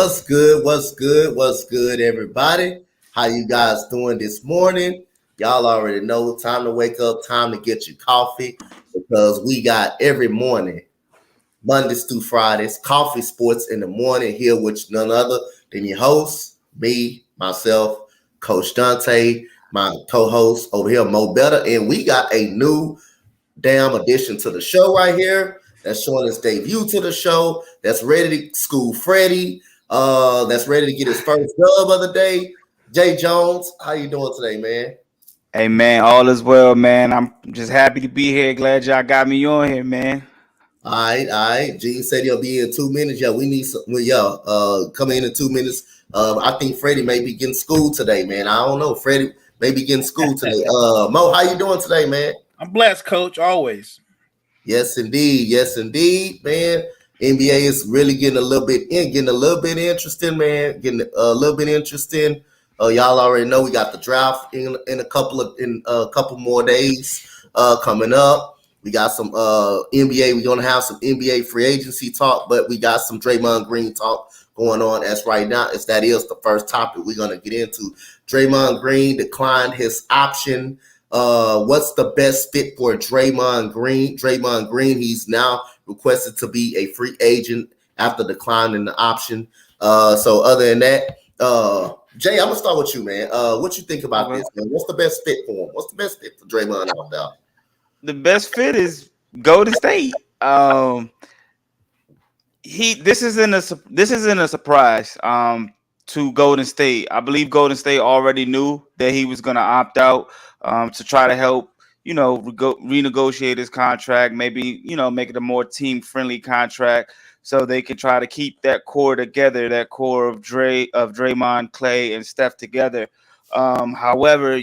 What's good? What's good? What's good, everybody? How you guys doing this morning? Y'all already know time to wake up, time to get your coffee because we got every morning, Mondays through Fridays, coffee sports in the morning here with none other than your host, me, myself, Coach Dante, my co-host over here, Mo Better, and we got a new damn addition to the show right here. That's showing his debut to the show. That's ready to school Freddie. That's ready to get his first dub of the day. Jay Jones, how you doing today, man? Hey man, all is well, man. I'm just happy to be here. Glad y'all got me on here, man. All right. Gene said he'll be in 2 minutes. Yeah, we need some. Well, yeah, come in 2 minutes. I think Freddie may be getting school today, man. I don't know. Freddie may be getting school today. Mo, how you doing today, man? I'm blessed, Coach, always. Yes, indeed. Yes, indeed, man. NBA is really getting a little bit interesting, man. Getting a little bit interesting. Y'all already know we got the draft in a couple more days coming up. We got some NBA. We're gonna have some NBA free agency talk, but we got some Draymond Green talk going on as right now. As that is the first topic we're gonna get into. Draymond Green declined his option. What's the best fit for Draymond Green? Draymond Green, he's now requested to be a free agent after declining the option. So other than that, Jay, I'm gonna start with you, man. What you think about Okay. this, man? What's the best fit for him? What's the best fit for Draymond out there? The best fit is Golden State. This isn't a surprise to Golden State. I believe Golden State already knew that he was going to opt out to try to help renegotiate his contract, maybe make it a more team friendly contract so they can try to keep that core together, that core of Draymond, Clay, and Steph together. However,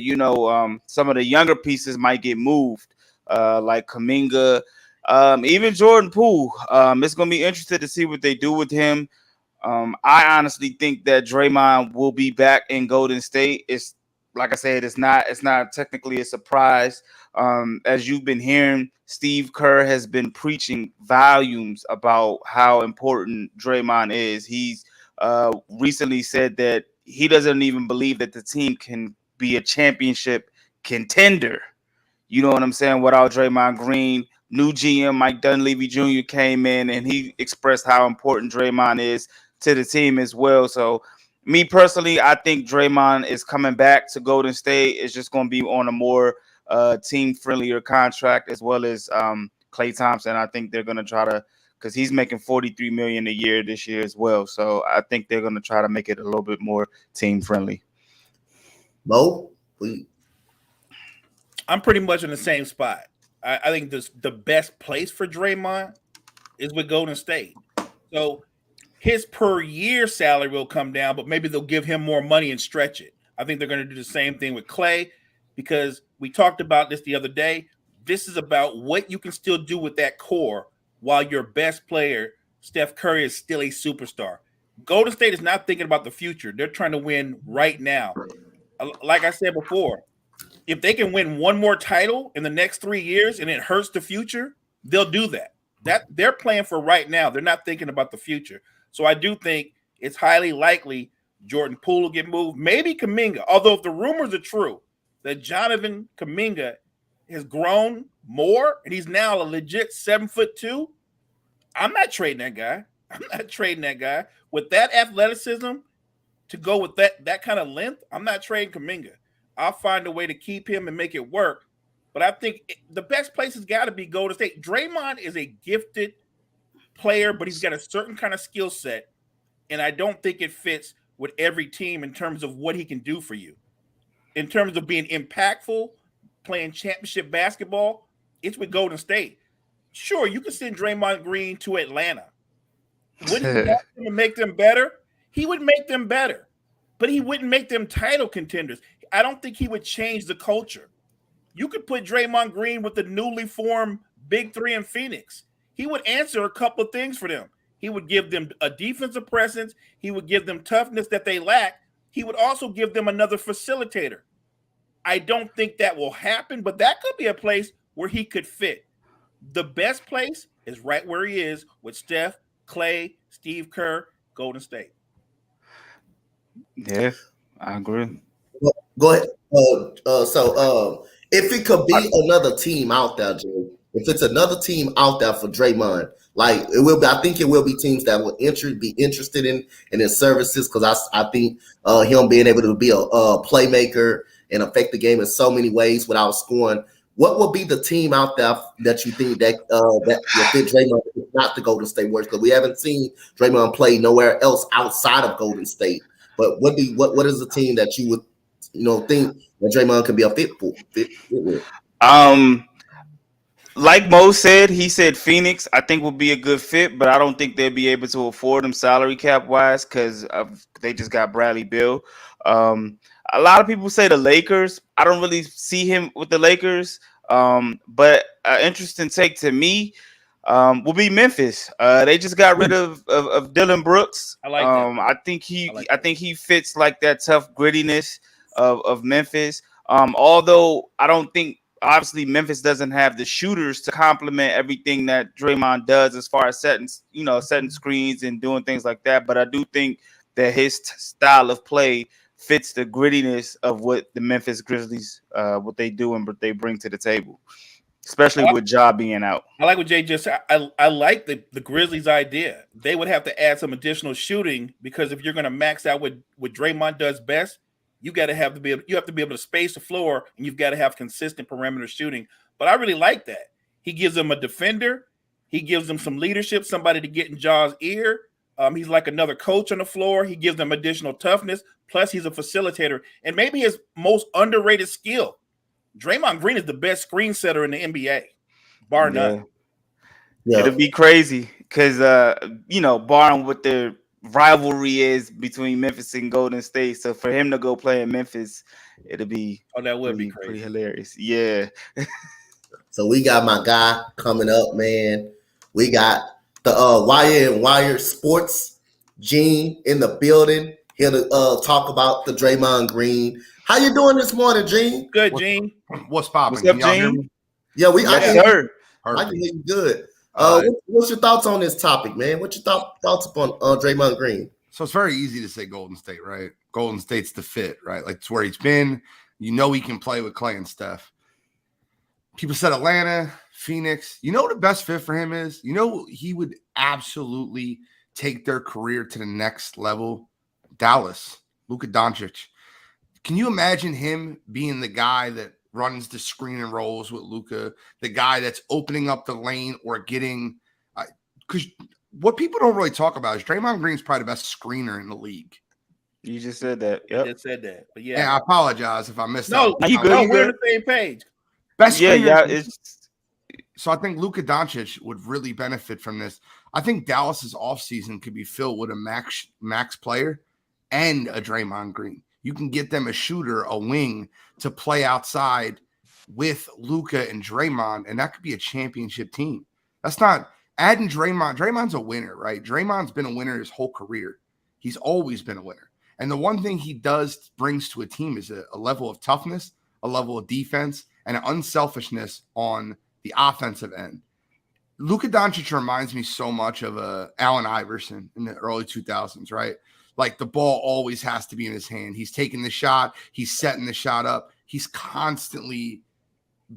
some of the younger pieces might get moved, like Kaminga, even Jordan Poole. It's going to be interesting to see what they do with him. I honestly think that Draymond will be back in Golden State. It's like I said, it's not technically a surprise. As you've been hearing, Steve Kerr has been preaching volumes about how important Draymond is. He's recently said that he doesn't even believe that the team can be a championship contender. You know what I'm saying? Without Draymond Green, new GM Mike Dunleavy Jr. came in and he expressed how important Draymond is to the team as well. So, me personally, I think Draymond is coming back to Golden State. It's just going to be on a more team friendlier contract, as well as Klay Thompson. I think they're going to try to, because he's making $43 million a year this year as well. So I think they're going to try to make it a little bit more team friendly. Mo, we, I'm pretty much in the same spot. I think the best place for Draymond is with Golden State. So his per year salary will come down, but maybe they'll give him more money and stretch it. I think they're going to do the same thing with Clay because we talked about this the other day. This is about what you can still do with that core while your best player, Steph Curry, is still a superstar. Golden State is not thinking about the future. They're trying to win right now. Like I said before, if they can win one more title in the next 3 years and it hurts the future, they'll do that. That they're playing for right now. They're not thinking about the future. So I do think it's highly likely Jordan Poole will get moved. Maybe Kaminga. Although if the rumors are true that Jonathan Kaminga has grown more and he's now a legit 7'2", I'm not trading that guy. I'm not trading that guy with that athleticism to go with that kind of length. I'm not trading Kaminga. I'll find a way to keep him and make it work. But I think the best place has got to be Golden State. Draymond is a gifted player, but he's got a certain kind of skill set, and I don't think it fits with every team in terms of what he can do for you. In terms of being impactful, playing championship basketball, it's with Golden State. Sure, you can send Draymond Green to Atlanta. Would he help them to make them better? He would make them better, but he wouldn't make them title contenders. I don't think he would change the culture. You could put Draymond Green with the newly formed Big Three in Phoenix. He would answer a couple of things for them. He would give them a defensive presence. He would give them toughness that they lack. He would also give them another facilitator. I don't think that will happen, but that could be a place where he could fit. The best place is right where he is with Steph, Clay, Steve Kerr, Golden State. Yeah, I agree. Go ahead. If it could be another team out there, Jay, if it's another team out there for Draymond, like it will be, I think it will be teams that will be interested in his services because I think him being able to be a playmaker and affect the game in so many ways without scoring. What will be the team out there that you think that will fit Draymond not the Golden State Warriors? Because we haven't seen Draymond play nowhere else outside of Golden State. But what is the team that you would think that Draymond can be a fit with? Um, like Mo said, he said Phoenix, I think would be a good fit, but I don't think they'll be able to afford him salary cap wise because they just got Bradley Bill. Um, a lot of people say the Lakers. I don't really see him with the Lakers. But an interesting take to me will be Memphis. They just got rid of Dylan Brooks. I like that. I think he fits like that tough grittiness of Memphis. Although I don't think obviously Memphis doesn't have the shooters to complement everything that Draymond does as far as setting screens and doing things like that. But I do think that his style of play fits the grittiness of what the Memphis Grizzlies what they do and what they bring to the table, especially with Ja being out. I like what Jay just said. I like the Grizzlies' idea. They would have to add some additional shooting because if you're going to max out what Draymond does best, you have to be able to space the floor and you've got to have consistent perimeter shooting. But I really like that. He gives them a defender. He gives them some leadership, somebody to get in Ja's ear. He's like another coach on the floor. He gives them additional toughness. Plus, he's a facilitator. And maybe his most underrated skill, Draymond Green is the best screen setter in the NBA, bar none. Yeah. It'll be crazy because, barring what the rivalry is between Memphis and Golden State. So for him to go play in Memphis, it'll be that would be pretty hilarious. Yeah. So we got my guy coming up, man. We got the Wire and Wire Sports Gene in the building here to talk about the Draymond Green. How you doing this morning, Gene? Good, Gene. What's popping? What's up, Gene? Yeah, I can hear you good. What's your thoughts on this topic, man? What's your thoughts upon Draymond Green? So it's very easy to say Golden State, right? Golden State's the fit, right? Like it's where he's been. You know he can play with Clay and Steph. People said Atlanta, Phoenix. You know what the best fit for him is? You know he would absolutely take their career to the next level? Dallas, Luka Doncic. Can you imagine him being the guy that runs the screen and rolls with Luka, the guy that's opening up the lane or getting because what people don't really talk about is Draymond Green's probably the best screener in the league. You just said that. Yep. I just said that. But yeah. And I apologize if I missed that. No, you good. We're on the same page. Best screener. So I think Luka Doncic would really benefit from this. I think Dallas's offseason could be filled with a max player and a Draymond Green. You can get them a shooter, a wing to play outside with Luka and Draymond, and that could be a championship team. That's not adding Draymond. Draymond's a winner, right? Draymond's been a winner his whole career. He's always been a winner. And the one thing he brings to a team is a level of toughness, a level of defense, and an unselfishness on the offensive end. Luka Doncic reminds me so much of Allen Iverson in the early 2000s, right? Like the ball always has to be in his hand. He's taking the shot. He's setting the shot up. He's constantly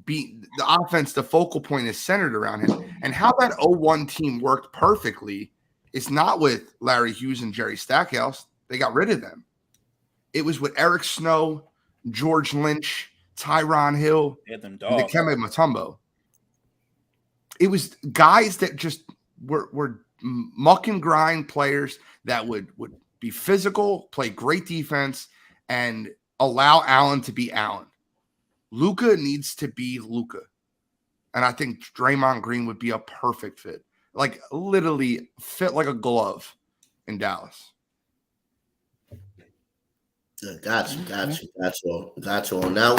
beating the offense. The focal point is centered around him. And how that 0-1 team worked perfectly is not with Larry Hughes and Jerry Stackhouse. They got rid of them. It was with Eric Snow, George Lynch, Tyronn Hill, and Dikembe Mutombo. It was guys that just were muck and grind players that would be physical, play great defense, and allow Allen to be Allen. Luka needs to be Luka. And I think Draymond Green would be a perfect fit. Like literally fit like a glove in Dallas. Got you on that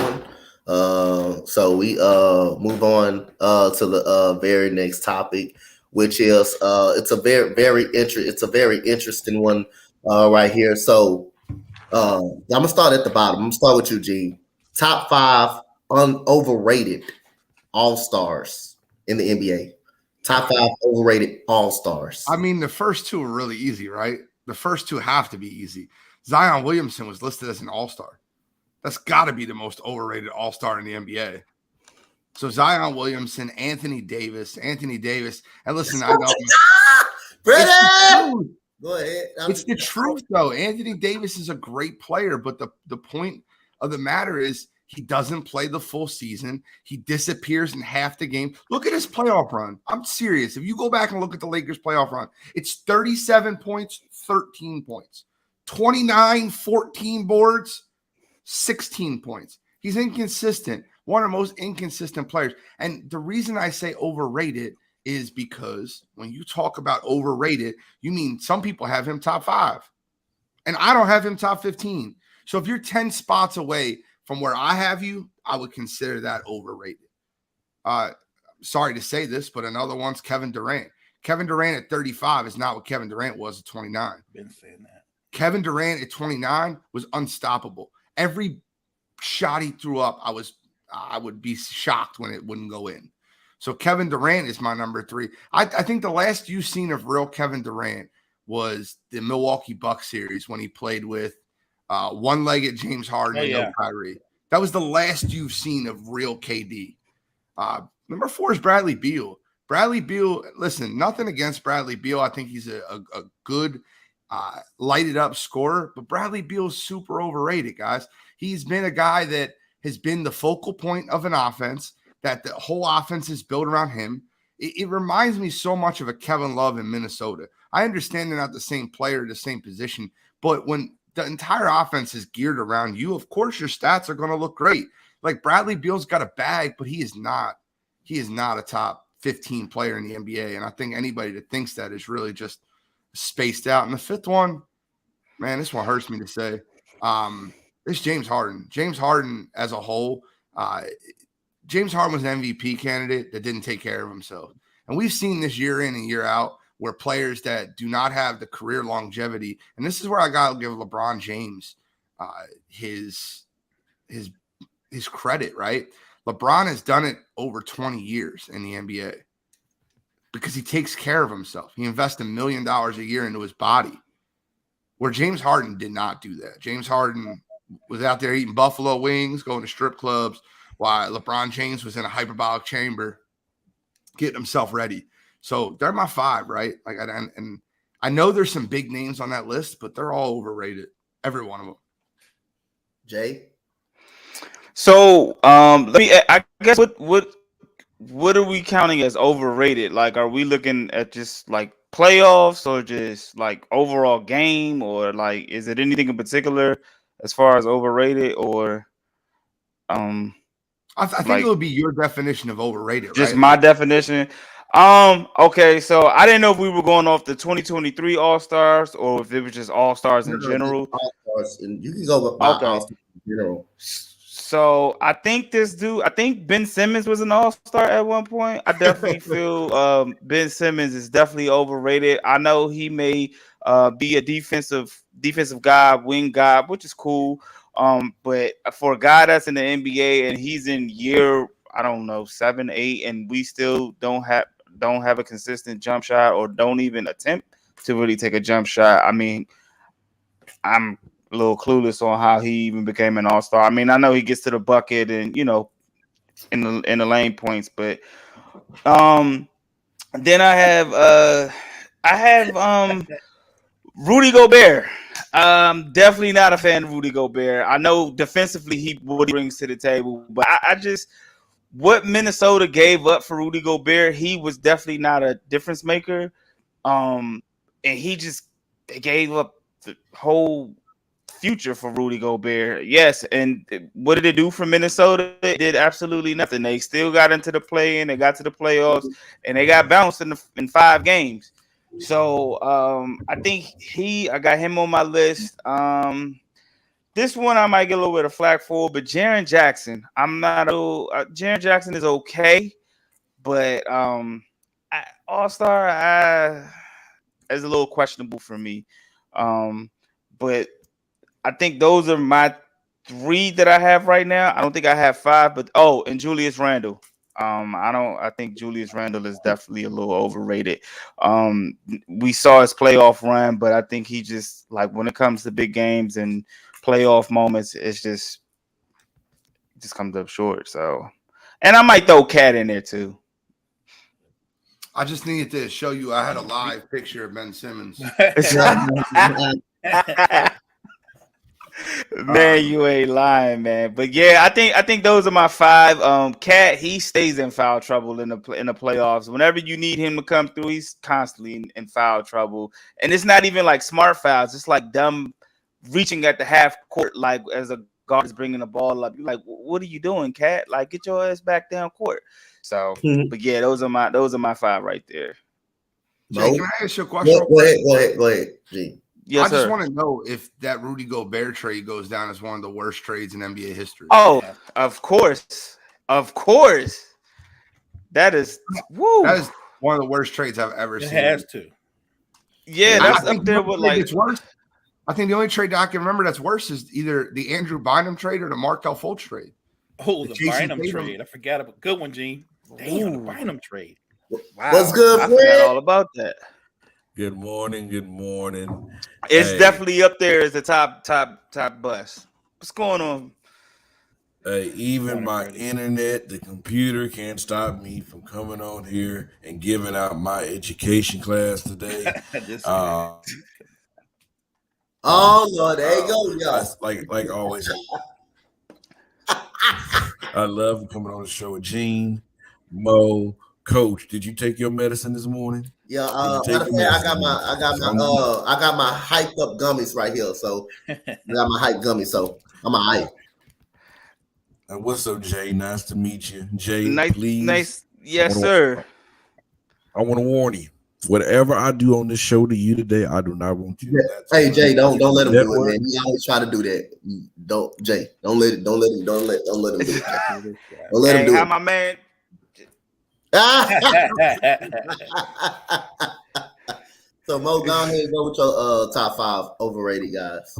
one. So we move on to the very next topic, which is it's a very interesting one right here. So I'm gonna start at the bottom. I'm gonna start with you, G. Top 5 overrated all-stars in the NBA. Top 5 overrated all-stars. I mean, the first two are really easy, right? The first two have to be easy. Zion Williamson was listed as an all-star. That's got to be the most overrated all-star in the NBA. So Zion Williamson, Anthony Davis, and listen, I know. Go ahead. It's the truth, though. Anthony Davis is a great player, but the point of the matter is he doesn't play the full season. He disappears in half the game. Look at his playoff run. I'm serious. If you go back and look at the Lakers' playoff run, it's 37 points, 13 points, 29, 14 boards, 16 points. He's inconsistent. One of the most inconsistent players. And the reason I say overrated is because when you talk about overrated, you mean some people have him top 5. And I don't have him top 15. So if you're 10 spots away from where I have you, I would consider that overrated. Sorry to say this, but another one's Kevin Durant. Kevin Durant at 35 is not what Kevin Durant was at 29. Been saying that. Kevin Durant at 29 was unstoppable. Every shot he threw up, I would be shocked when it wouldn't go in. So Kevin Durant is my number 3. I think the last you've seen of real Kevin Durant was the Milwaukee Bucks series when he played with one-legged James Harden and no Kyrie. That was the last you've seen of real KD. Number 4 is Bradley Beal. Bradley Beal, listen, nothing against Bradley Beal. I think he's a good lighted up scorer, but Bradley Beal's super overrated, guys. He's been a guy that has been the focal point of an offense, that the whole offense is built around him. It reminds me so much of a Kevin Love in Minnesota. I understand they're not the same player, the same position, but when the entire offense is geared around you, of course your stats are going to look great. Like Bradley Beal's got a bag, but he is not a top 15 player in the NBA. And I think anybody that thinks that is really just spaced out. And the 5th one, man, this one hurts me to say. It's James Harden. James Harden as a whole, James Harden was an MVP candidate that didn't take care of himself. And we've seen this year in and year out where players that do not have the career longevity, and this is where I got to give LeBron James his credit, right? LeBron has done it over 20 years in the NBA because he takes care of himself. He invests $1 million a year into his body, where James Harden did not do that. James Harden was out there eating buffalo wings, going to strip clubs, while LeBron James was in a hyperbolic chamber getting himself ready. So they're my 5, right? Like, and I know there's some big names on that list, but they're all overrated. Every one of them. Jay? So I guess what are we counting as overrated? Like, are we looking at just like playoffs or just like overall game, or like is it anything in particular as far as overrated, or I think like, it would be your definition of overrated, just right? my definition. Okay, so I didn't know if we were going off the 2023 All-Stars or if it was just All-Stars in general. All-Stars, and you can go by All-Stars in general. So I think Ben Simmons was an All-Star at one point. I definitely feel Ben Simmons is definitely overrated. I know he may be a defensive guy, wing guy, which is cool. But for a guy that's in the NBA and he's in year, I don't know, 7, 8, and we still don't have a consistent jump shot or don't even attempt to really take a jump shot. I mean, I'm a little clueless on how he even became an all-star. I mean, I know he gets to the bucket and, you know, in the lane points, but then I have Rudy Gobert. Definitely not a fan of Rudy Gobert. I know defensively what he brings to the table, but I just what Minnesota gave up for Rudy Gobert, he was definitely not a difference maker. And they gave up the whole future for Rudy Gobert. Yes, and what did it do for Minnesota? It did absolutely nothing. They still got into the play-in, they got to the playoffs, and they got bounced in 5 games. So I think I got him on my list. This one I might get a little bit of flack for, but Jaren Jackson, Jaren Jackson is okay, but All-Star is a little questionable for me. But I think those are my 3 that I have right now. I don't think I have 5, but and Julius Randle. I think Julius Randle is definitely a little overrated. We saw his playoff run, but I think he just like when it comes to big games and playoff moments, it just comes up short. So, and I might throw Cat in there too. I just needed to show you. I had a live picture of Ben Simmons. Man, you ain't lying, man. But yeah, I think those are my five. Cat, he stays in foul trouble in the playoffs. Whenever you need him to come through, he's constantly in foul trouble. And it's not even like smart fouls. It's like dumb reaching at the half court, like as a guard is bringing the ball up. You're like, what are you doing, Cat? Like, get your ass back down court. So, but yeah, those are my five right there. Jay, can I ask you a question? Go ahead, G. Yes, I just sir. want to know if that Rudy Gobert trade goes down as one of the worst trades in NBA history. Oh, of course. That is That is one of the worst trades I've ever seen. It has to. Yeah, that's up there with like. It's worse. I think the only trade that I can remember that's worse is either the Andrew Bynum trade or the Markelle Fultz trade. Oh, the Bynum trade. I forgot about good one, Gene. Damn, the Bynum trade. Wow. What's good, I Fred? forgot all about that. Good morning. It's definitely up there as the top bus. What's going on? Even my internet, the computer can't stop me from coming on here and giving out my education class today. Oh Lord, there you go, y'all. Like always. I love coming on the show with Gene, Mo, Coach. Did you take your medicine this morning? Yeah, I got my hyped up gummies right here. So I got my hype gummies. So I'm a hype. And what's up, Jay? Nice to meet you, Jay. Please, nice. Yes, sir. I want to warn you. Whatever I do on this show to you today, I do not want you. Hey Jay, don't let him do it, man. He always try to do that. Don't let him do it. Don't let him do it. How my man. So Mo, go ahead and go with your top five overrated guys.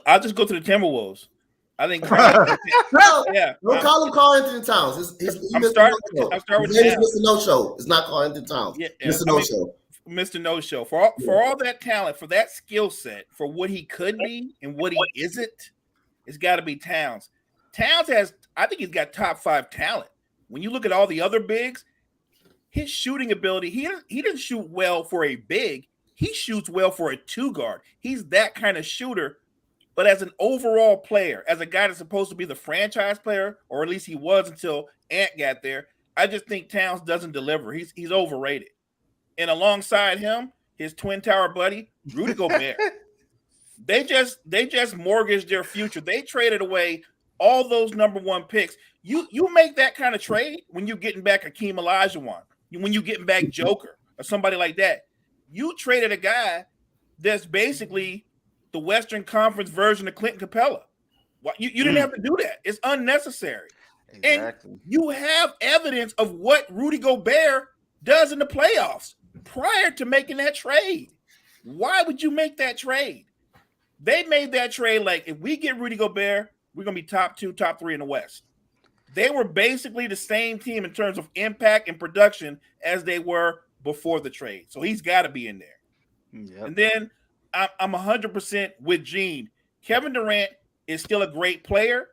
I'll just go to the Timberwolves. I think. Don't call him Karl-Anthony Towns. I'm starting with Mr. No Show. It's not Karl-Anthony Towns. Mr. No Show. Mr. No Show. For all that talent, for that skill set, for what he could be and what he isn't, it's got to be Towns. Towns I think he's got top 5 talent. When you look at all the other bigs, his shooting ability, he doesn't shoot well for a big. He shoots well for a 2 guard. He's that kind of shooter. But as an overall player, as a guy that's supposed to be the franchise player, or at least he was until Ant got there, I just think Towns doesn't deliver. He's overrated. And alongside him, his Twin Tower buddy, Rudy Gobert. They just mortgaged their future. They traded away all those number 1 picks. You make that kind of trade when you're getting back Hakeem Olajuwon, when you're getting back Joker or somebody like that. You traded a guy that's basically the Western Conference version of Clinton Capella. You didn't have to do that. It's unnecessary. Exactly. And you have evidence of what Rudy Gobert does in the playoffs prior to making that trade. Why would you make that trade? They made that trade like, if we get Rudy Gobert, we're going to be top 2, top 3 in the West. They were basically the same team in terms of impact and production as they were before the trade. So he's got to be in there. Yep. And then I'm 100% with Gene. Kevin Durant is still a great player.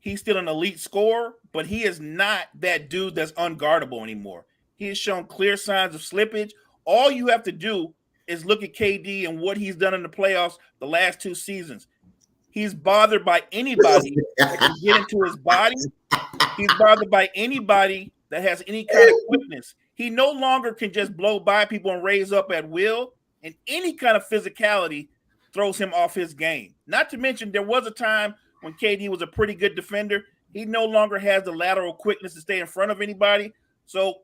He's still an elite scorer, but he is not that dude that's unguardable anymore. He has shown clear signs of slippage. All you have to do is look at KD and what he's done in the playoffs the last 2 seasons. He's bothered by anybody that can get into his body. He's bothered by anybody that has any kind of quickness. He no longer can just blow by people and raise up at will. And any kind of physicality throws him off his game. Not to mention, there was a time when KD was a pretty good defender. He no longer has the lateral quickness to stay in front of anybody. So,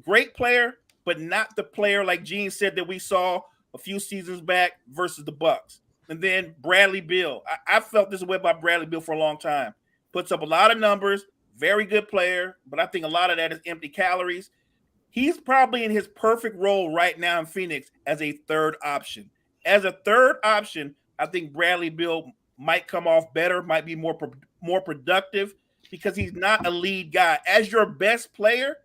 great player, but not the player, like Gene said, that we saw a few seasons back versus the Bucks. And then Bradley Beal. I felt this way about Bradley Beal for a long time. Puts up a lot of numbers, very good player, but I think a lot of that is empty calories. He's probably in his perfect role right now in Phoenix as a third option. As a third option, I think Bradley Beal might come off better, might be more productive, because he's not a lead guy. As your best player,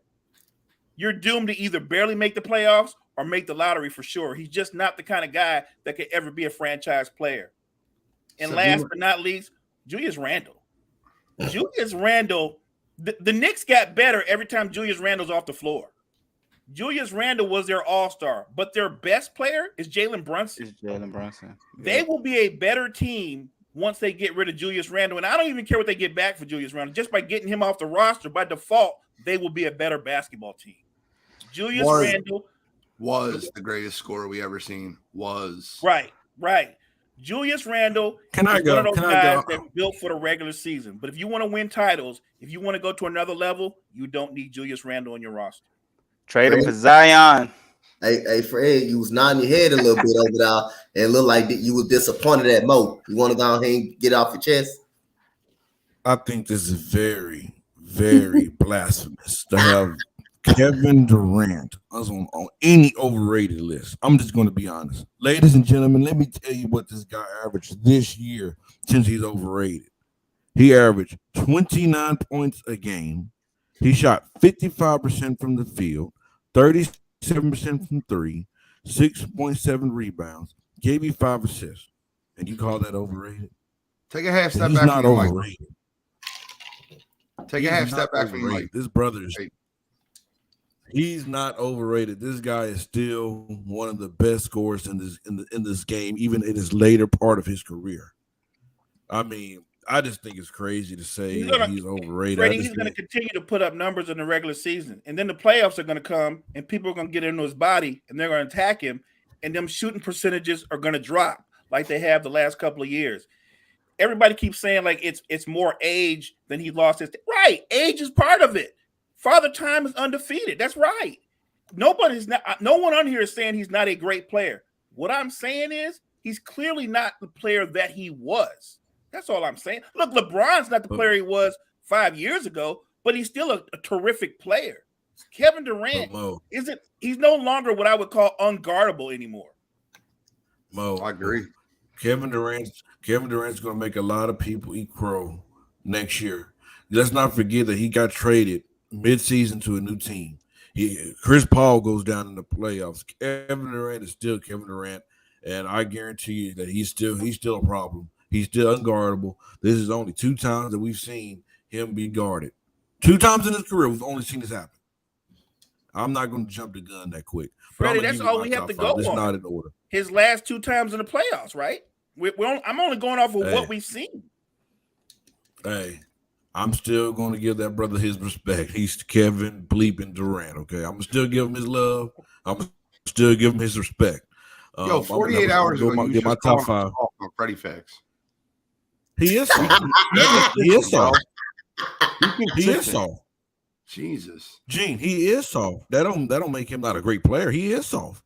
you're doomed to either barely make the playoffs or make the lottery for sure. He's just not the kind of guy that could ever be a franchise player. And last but not least, Julius Randle. Julius Randle, the Knicks got better every time Julius Randle's off the floor. Julius Randle was their all-star, but their best player is Jalen Brunson. They will be a better team once they get rid of Julius Randle. And I don't even care what they get back for Julius Randle. Just by getting him off the roster, by default, they will be a better basketball team. Julius Randle was the greatest scorer we ever seen. Was. Right. Julius Randle is one of those guys that's built for the regular season. But if you want to win titles, if you want to go to another level, you don't need Julius Randle on your roster. Trade him for Zion. Hey, Fred, you was nodding your head a little bit over there and looked like you was disappointed at Mo. You want to go ahead and get off your chest? I think this is very, very blasphemous to have Kevin Durant on any overrated list. I'm just going to be honest. Ladies and gentlemen, let me tell you what this guy averaged this year since he's overrated. He averaged 29 points a game. He shot 55% from the field, 37% from three, 6.7 rebounds, gave you 5 assists. And you call that overrated? Take a half step He's back not from the overrated. mic. Take a half step back from the mic. This brother is he's not overrated. This guy is still one of the best scorers in this game, even in his later part of his career. I mean, I just think it's crazy to say he's overrated. Freddie, he's going to continue to put up numbers in the regular season. And then the playoffs are going to come, and people are going to get into his body, and they're going to attack him, and them shooting percentages are going to drop like they have the last couple of years. Everybody keeps saying, like, it's more age than he lost his – right, age is part of it. Father Time is undefeated. That's right. No one on here is saying he's not a great player. What I'm saying is he's clearly not the player that he was. That's all I'm saying. Look, LeBron's not the player he was 5 years ago, but he's still a terrific player. Kevin Durant he's no longer what I would call unguardable anymore. I agree. Kevin Durant's going to make a lot of people eat crow next year. Let's not forget that he got traded mid-season to a new team. Chris Paul goes down in the playoffs. Kevin Durant is still Kevin Durant, and I guarantee you that he's still a problem. He's still unguardable. This is only 2 times that we've seen him be guarded. 2 times in his career, we've only seen this happen. I'm not going to jump the gun that quick. Freddie, that's all we have to go on. It's not in order. His last 2 times in the playoffs, right? I'm only going off of what we've seen. Hey, I'm still going to give that brother his respect. He's Kevin bleeping Durant, okay? I'm going to still give him his love. I'm going to still give him his respect. 48 hours ago, you get my top 5. On Freddie Facts. He is soft. He is soft. He is soft. Jesus. Gene, he is soft. That don't make him not a great player. He is soft.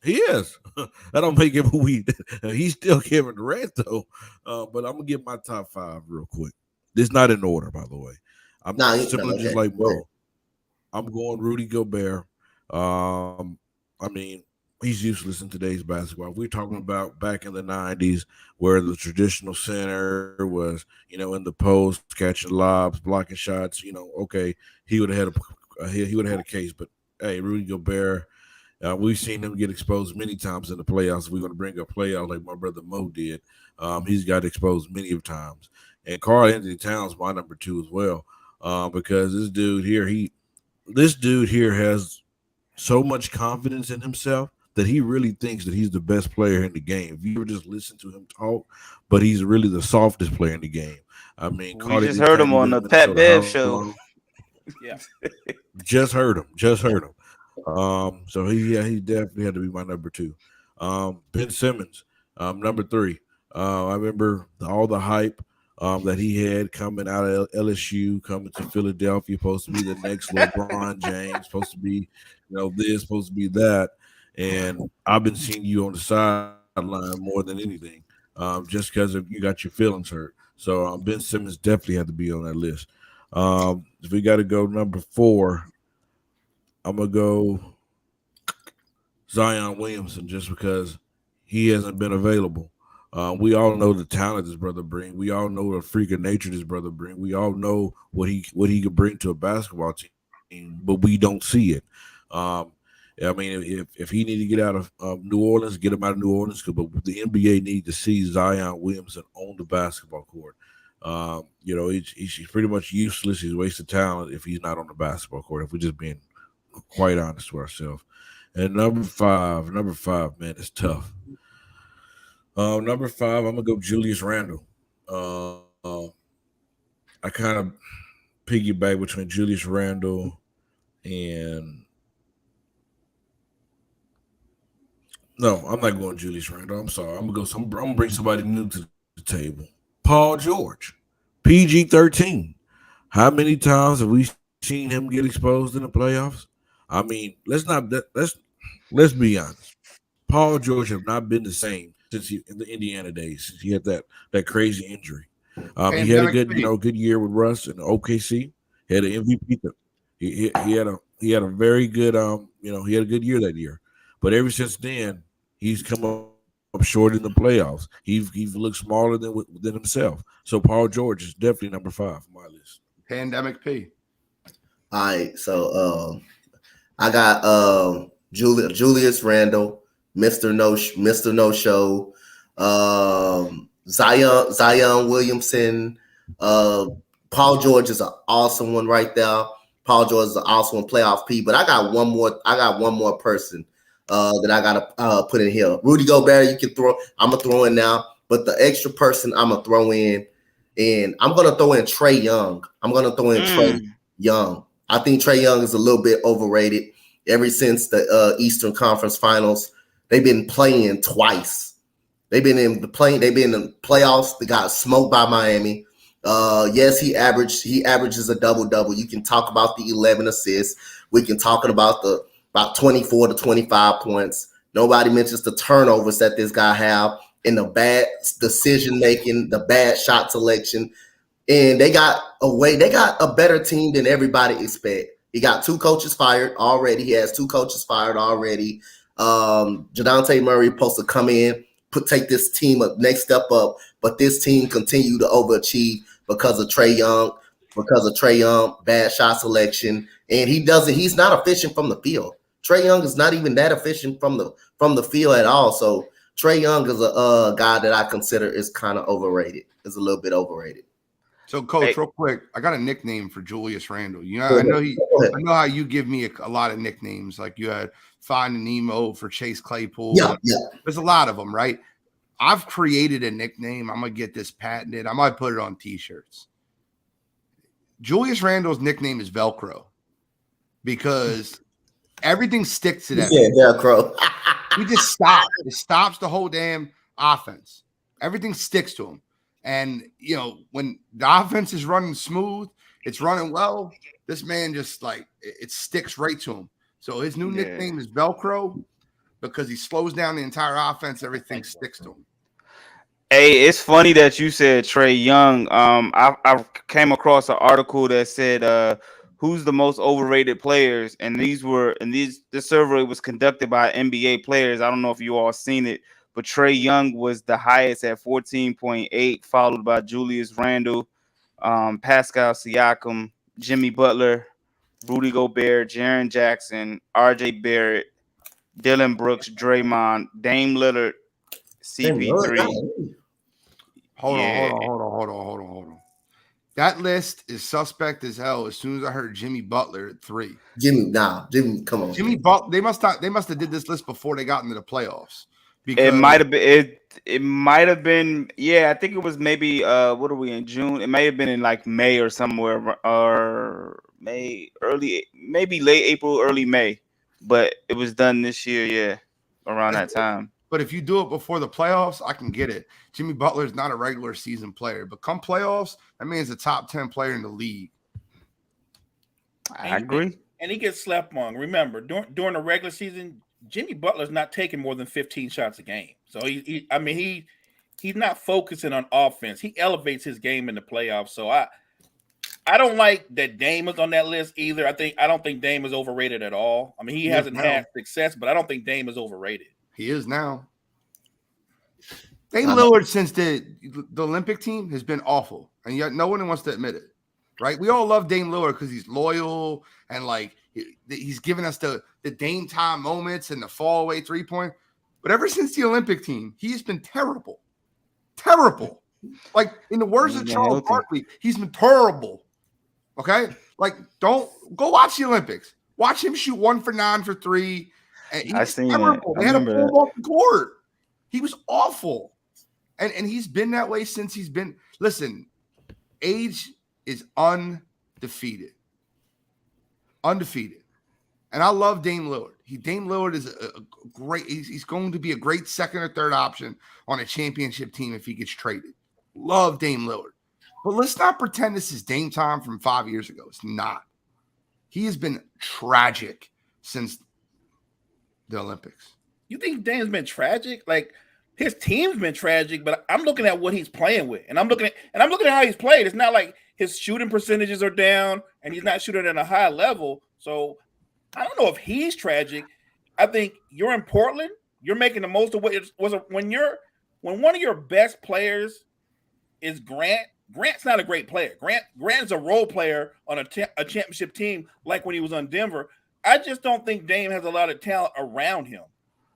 He is. That don't make him who he's still Kevin Durant, though. But I'm going to give my top 5 real quick. This is not in order, by the way. I'm just like Mo. I'm going Rudy Gobert. I mean, he's useless in today's basketball. We're talking about back in the 90s where the traditional center was, in the post, catching lobs, blocking shots, okay, he would have had a case. But hey, Rudy Gobert, we've seen him get exposed many times in the playoffs. We're going to bring a playoff like my brother Mo did. He's got exposed many of times. And Karl-Anthony Towns, my number 2 as well, because this dude here has so much confidence in himself that he really thinks that he's the best player in the game. If you ever just listen to him talk, but he's really the softest player in the game. I mean, we just heard him on the Pat Bev show. Yeah, just heard him. So he definitely had to be my number 2. Ben Simmons, number 3. I remember all the hype that he had coming out of LSU, coming to Philadelphia, supposed to be the next LeBron James, supposed to be, this, supposed to be that. And I've been seeing you on the sideline more than anything, just because you got your feelings hurt. So Ben Simmons definitely had to be on that list. If we got to go number 4, I'm going to go Zion Williamson just because he hasn't been available. We all know the talent this brother bring. We all know the freak of nature this brother bring. We all know what he could bring to a basketball team, but we don't see it. I mean, if he need to get out of New Orleans, get him out of New Orleans. But the NBA need to see Zion Williamson on the basketball court. He's pretty much useless. He's a waste of talent if he's not on the basketball court. If we're just being quite honest with ourselves. And number five, man, it's tough. Number five, I'm gonna go Julius Randle. I kind of piggyback between Julius Randle and no, I'm not going Julius Randle. I'm sorry. I'm gonna bring somebody new to the table. Paul George, PG-13. How many times have we seen him get exposed in the playoffs? I mean, let's be honest. Paul George have not been the same since in the Indiana days. Since he had that crazy injury. He had a good year with Russ in OKC. He had an MVP. He had a very good he had a good year that year. But ever since then, he's come up short in the playoffs. He's looked smaller than himself. So Paul George is definitely number 5 on my list. Pandemic P. All right, so I got Julius Randle, Mr. No Show, Zion Williamson, Paul George is an awesome one right there. Paul George is an awesome one, playoff P. But I got one more person that I gotta put in here. Rudy Gobert, you can throw. I'm gonna throw in now, but the extra person I'm gonna throw in, and I'm gonna throw in Trae Young. I'm gonna throw in Trae Young. I think Trae Young is a little bit overrated. Ever since the Eastern Conference Finals, they've been playing twice. They've been in the playoffs. They got smoked by Miami. Yes, he averages a double-double. You can talk about the 11 assists. We can talk about 24 to 25 points. Nobody mentions the turnovers that this guy have and the bad decision making, the bad shot selection. And they got a better team than everybody expect. He got 2 coaches fired already. He has 2 coaches fired already. Jadante Murray supposed to come in, take this team a next step up, but this team continue to overachieve because of Trae Young, bad shot selection, and he's not efficient from the field. Trae Young is not even that efficient from the field at all. So Trae Young is a guy that I consider is kind of overrated. Is a little bit overrated. So, Coach, real quick, I got a nickname for Julius Randle. I know how you give me a lot of nicknames. Like you had Finding Nemo for Chase Claypool. Yeah. There's a lot of them, right? I've created a nickname. I'm gonna get this patented. I might put it on T-shirts. Julius Randle's nickname is Velcro because everything sticks to that. Yeah, Velcro. He just stops. It stops the whole damn offense. Everything sticks to him. And, when the offense is running smooth, it's running well, this man just it sticks right to him. So his new nickname is Velcro because he slows down the entire offense. Everything sticks to him. Hey, it's funny that you said Trae Young. I came across an article that said who's the most overrated players, and this survey was conducted by NBA players. I don't know if you all seen it, but Trae Young was the highest at 14.8, followed by Julius Randle, Pascal Siakam, Jimmy Butler, Rudy Gobert, Jaren Jackson, RJ Barrett, Dylan Brooks, Draymond, Dame Lillard, CP3. Hold on. That list is suspect as hell. As soon as I heard Jimmy Butler at 3. Jimmy, come on. Jimmy Butler. They must have did this list before they got into the playoffs. Because it might have been. It might have been. Yeah, I think it was maybe. What are we in June? It may have been in like May or somewhere, or maybe late April, early May. But it was done this year. Yeah, around that time. But if you do it before the playoffs, I can get it. Jimmy Butler is not a regular season player, but come playoffs, that means a top 10 player in the league. I agree. And he gets slept on. Remember, during the regular season, Jimmy Butler's not taking more than 15 shots a game. So he's not focusing on offense. He elevates his game in the playoffs. So I don't like that Dame is on that list either. I don't think Dame is overrated at all. I mean, he hasn't had success, but I don't think Dame is overrated. He is now. Dame Lillard since the Olympic team has been awful, and yet no one wants to admit it, right? We all love Dame Lillard because he's loyal and like he's given us the Dame time moments and the fall away 3-point. But ever since the Olympic team, he's been terrible. Like in the words of Charles Barkley, he's been terrible. Okay, like don't go watch the Olympics. Watch him shoot 1 for 9 for 3. And I seen terrible. it. They had to pull him off the court. He was awful. And he's been that way since he's been. Listen, age is undefeated. Undefeated. And I love Dame Lillard. Dame Lillard is a great. He's going to be a great second or third option on a championship team if he gets traded. Love Dame Lillard. But let's not pretend this is Dame time from 5 years ago. It's not. He has been tragic since the Olympics. You think Dame's been tragic? Like, his team's been tragic, but I'm looking at what he's playing with, and I'm looking at how he's played. It's not like his shooting percentages are down, and he's not shooting at a high level. So I don't know if he's tragic. I think you're in Portland. You're making the most of what it was when one of your best players is Grant. Grant's not a great player. Grant's a role player on a championship team, like when he was on Denver. I just don't think Dame has a lot of talent around him,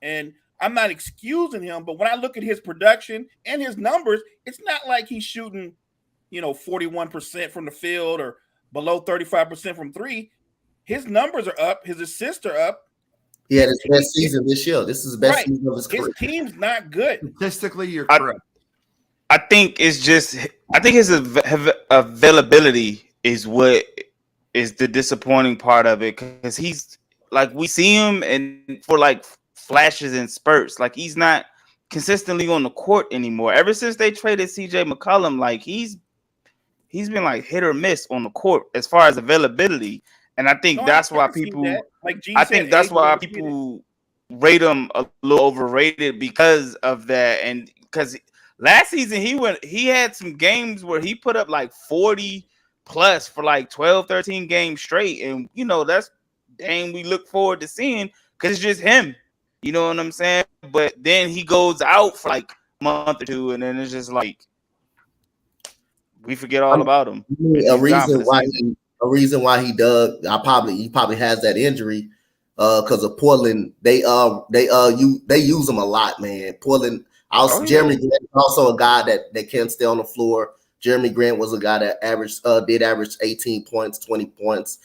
and I'm not excusing him, but when I look at his production and his numbers, it's not like he's shooting, 41% from the field or below 35% from 3. His numbers are up. His assists are up. He had his best season this year. This is the best season of his career. His team's not good. Statistically, you're correct. I think his availability is what is the disappointing part of it, because he's like, we see him and for like flashes and spurts, like he's not consistently on the court anymore. Ever since they traded CJ McCollum, like he's been like hit or miss on the court as far as availability, and I think that's why people rate him a little overrated because of that. And because last season he had some games where he put up like 40 plus for like 12-13 games straight, and that's Dame we look forward to seeing because it's just him. You know what I'm saying? But then he goes out for like a month or two, and then it's just like we forget all about him. A reason why he dug. He probably has that injury because of Portland. They use him a lot, man. Portland. Jeremy Grant is also a guy that can stay on the floor. Jeremy Grant was a guy that did average 18 points, 20 points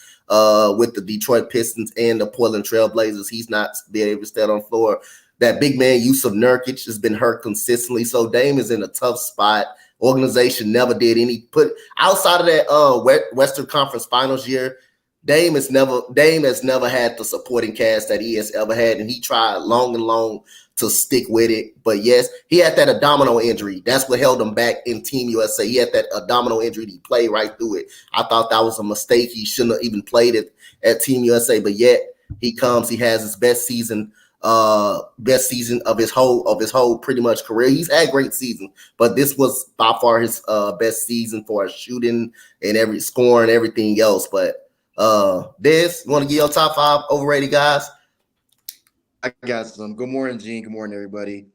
with the Detroit Pistons and the Portland Trailblazers. He's not being able to stay on the floor. That big man, Yusuf Nurkic, has been hurt consistently. So Dame is in a tough spot. Organization never did outside of that Western Conference Finals year. Dame has never had the supporting cast that he has ever had, and he tried long and long to stick with it. But yes, he had that abdominal injury. That's what held him back in Team USA. He had that abdominal injury. He played right through it. I thought that was a mistake. He shouldn't have even played it at Team USA. But yet he has his best season of his whole pretty much career. He's had great seasons, but this was by far his best season for shooting and every scoring, everything else. But Des, you want to give your top 5 overrated guys? I got some. Good morning, Gene. Good morning, everybody.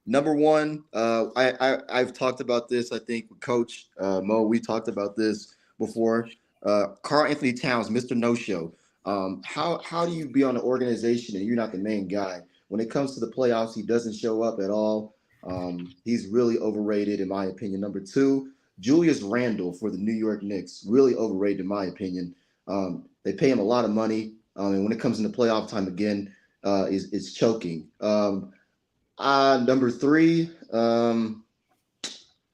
Number one, I've talked about this. I think with Coach Mo, we talked about this before. Karl Anthony Towns, Mr. No Show. How do you be on an organization and you're not the main guy? When it comes to the playoffs, he doesn't show up at all. He's really overrated, in my opinion. Number 2, Julius Randle for the New York Knicks, really overrated, in my opinion. They pay him a lot of money, and when it comes into playoff time again, is choking. Number 3,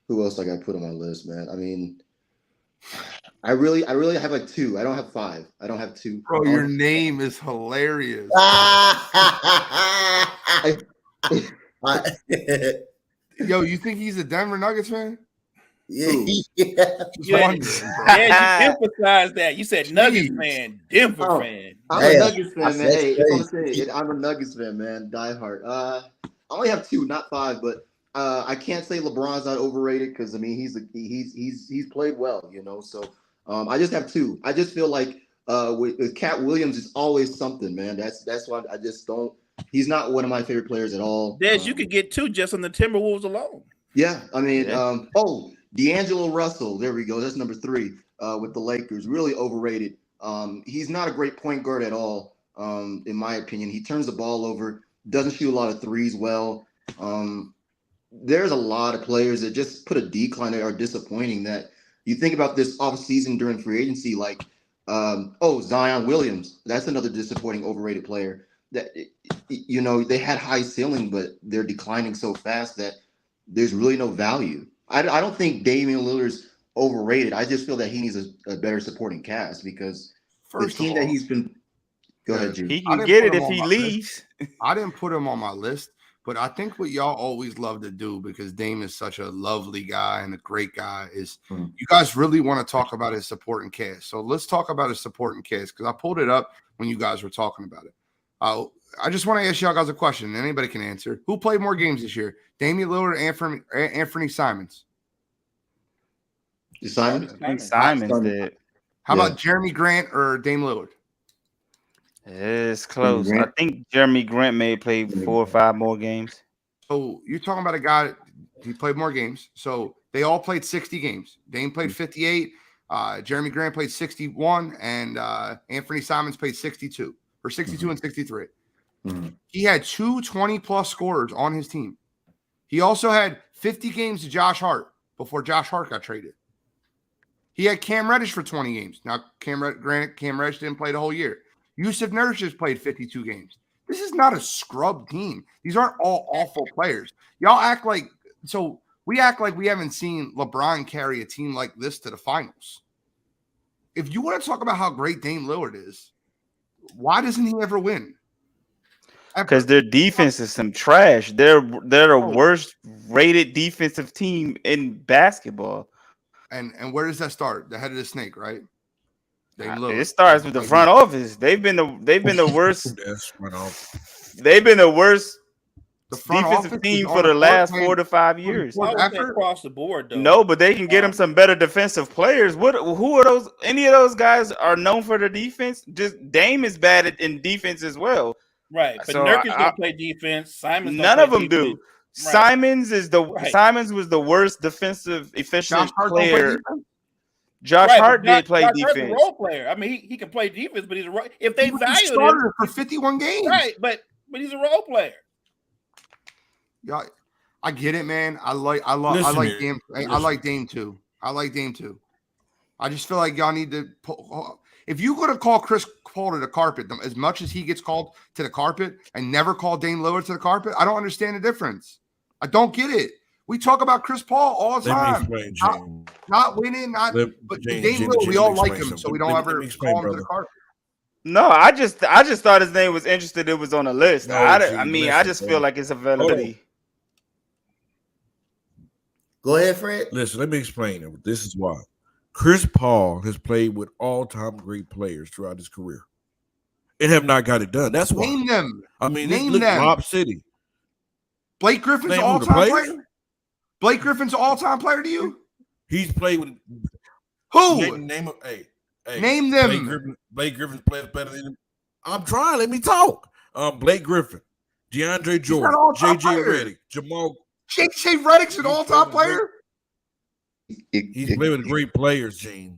who else I got to put on my list, man? I mean, I really have like 2. I don't have 5. I don't have 2. Bro, your name is hilarious. Yo, you think he's a Denver Nuggets fan? Yeah. You emphasized that. You said Nuggets fan, Denver fan. I'm a Nuggets fan, man. Hey, I'm a Nuggets fan, man. Die hard. I only have 2, not 5, but I can't say LeBron's not overrated because I mean he's played well, So I just have 2. I just feel like with Cat Williams, it's always something, man. That's why I just don't He's not one of my favorite players at all. Des, you could get 2 just on the Timberwolves alone. Yeah, I mean, Yeah. D'Angelo Russell. There we go. That's number 3 with the Lakers. Really overrated. He's not a great point guard at all, in my opinion. He turns the ball over, doesn't shoot a lot of threes well. There's a lot of players that just put a decline that are disappointing. That you think about this offseason during free agency, like Zion Williams. That's another disappointing, overrated player. That they had high ceiling, but they're declining so fast that there's really no value. I don't think Damian Lillard's overrated. I just feel that he needs a better supporting cast because the team that he's been. Go ahead, Jim. He can get it if he leaves. I didn't put him on my list, but I think what y'all always love to do, because Dame is such a lovely guy and a great guy, is you guys really want to talk about his supporting cast. So let's talk about his supporting cast, because I pulled it up when you guys were talking about it. I just want to ask y'all guys a question. Anybody can answer. Who played more games this year? Damian Lillard or Anthony Simons? Simons did. How about Jeremy Grant or Dame Lillard? It's close. I think Jeremy Grant may play 4 or 5 more games. So you're talking about a guy, he played more games. So they all played 60 games. Dame played 58. Jeremy Grant played 61. And Anthony Simons played 62 or 62 and 63. He had 2 20-plus scorers on his team. He also had 50 games to Josh Hart before Josh Hart got traded. He had Cam Reddish for 20 games. Now, Cam Reddish didn't play the whole year. Yusuf Nurkic has played 52 games. This is not a scrub team. These aren't all awful players. Y'all act like – so we act like we haven't seen LeBron carry a team like this to the finals. If you want to talk about how great Dame Lillard is, why doesn't he ever win? Because their defense is some trash. They're the worst rated defensive team in basketball. And where does that start? The head of the snake, right? It starts with the front office. They've been the worst. They've been the worst defensive team for the last 4 to 5 years. Across the board, though. No, but they can get them some better defensive players. Who are those? Any of those guys are known for their defense? Just Dame is bad in defense as well. Right, but Nurkic don't play defense. Simons none of them do. Right. Simons was the worst defensive efficient player. Josh Hart did play defense. Hart's a role player. I mean, he can play defense, but he's a role. If they value him for 51 games, right? But he's a role player. Yeah, I get it, man. I like Dame. I like Dame too. I just feel like y'all need to. If you're going to call Chris Paul to the carpet as much as he gets called to the carpet and never call Dame Lillard to the carpet, I don't understand the difference. I don't get it. We talk about Chris Paul all the time. Not winning, but Dame Lillard, we all like him, so we don't ever call him to the carpet. No, I just thought his name was interested. It was on the list. I just feel like it's availability. Go ahead, Fred. Listen, let me explain it. This is why. Chris Paul has played with all-time great players throughout his career and have not got it done. That's why. Name them. I mean, look at Lob City. Blake Griffin's all-time player? Blake Griffin's all-time player to you? He's played with who? Name them. Blake Griffin's played better than him. I'm trying. Let me talk. Blake Griffin, DeAndre Jordan, JJ Redick, Jamal. JJ Redick's an all-time player? He's playing with great players, Gene.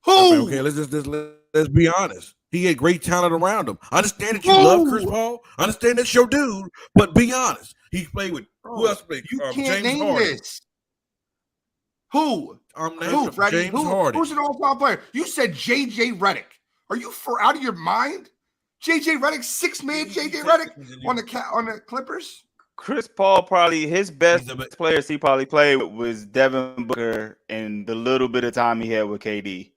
Who? I mean, okay, let's be honest. He had great talent around him. I understand that you love Chris Paul. I understand that's your dude, but be honest. He played with who else played? You can't James name Harden. this. Who? Who, Freddie? James Harden. Who's an all-time player? You said JJ Redick. Are you out of your mind? JJ Redick, 6-man JJ Redick on the Clippers. Chris Paul probably his best players he probably played with was Devin Booker and the little bit of time he had with KD.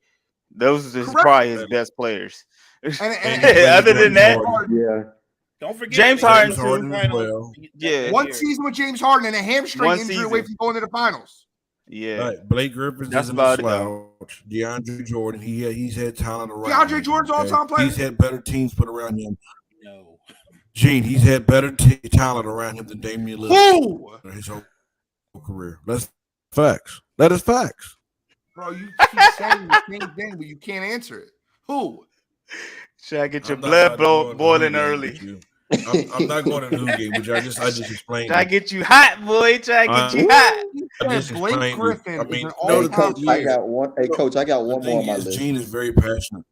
Those are probably his best players. And other than that, don't forget James Harden well. Yeah, one season with James Harden and a hamstring injury away from going to the finals. Yeah, right. Blake Griffin is about slouch. DeAndre Jordan, he's had talent around. DeAndre Jordan's all-time player. He's had better teams put around him. No. Gene, he's had better talent around him than Damian Lillard in his whole career. That's facts. That is facts. Bro, you keep saying the same thing, but you can't answer it. Who? Should I get your blood boiling early? I'm not going to the new game, which I just explained. Try to get you hot, boy. Try to get you hot. I just Blake explained. Griffin I mean, is an no, the all-time thing I is, got one. Hey, coach, I got the one more thing on my is, list. Gene is very passionate.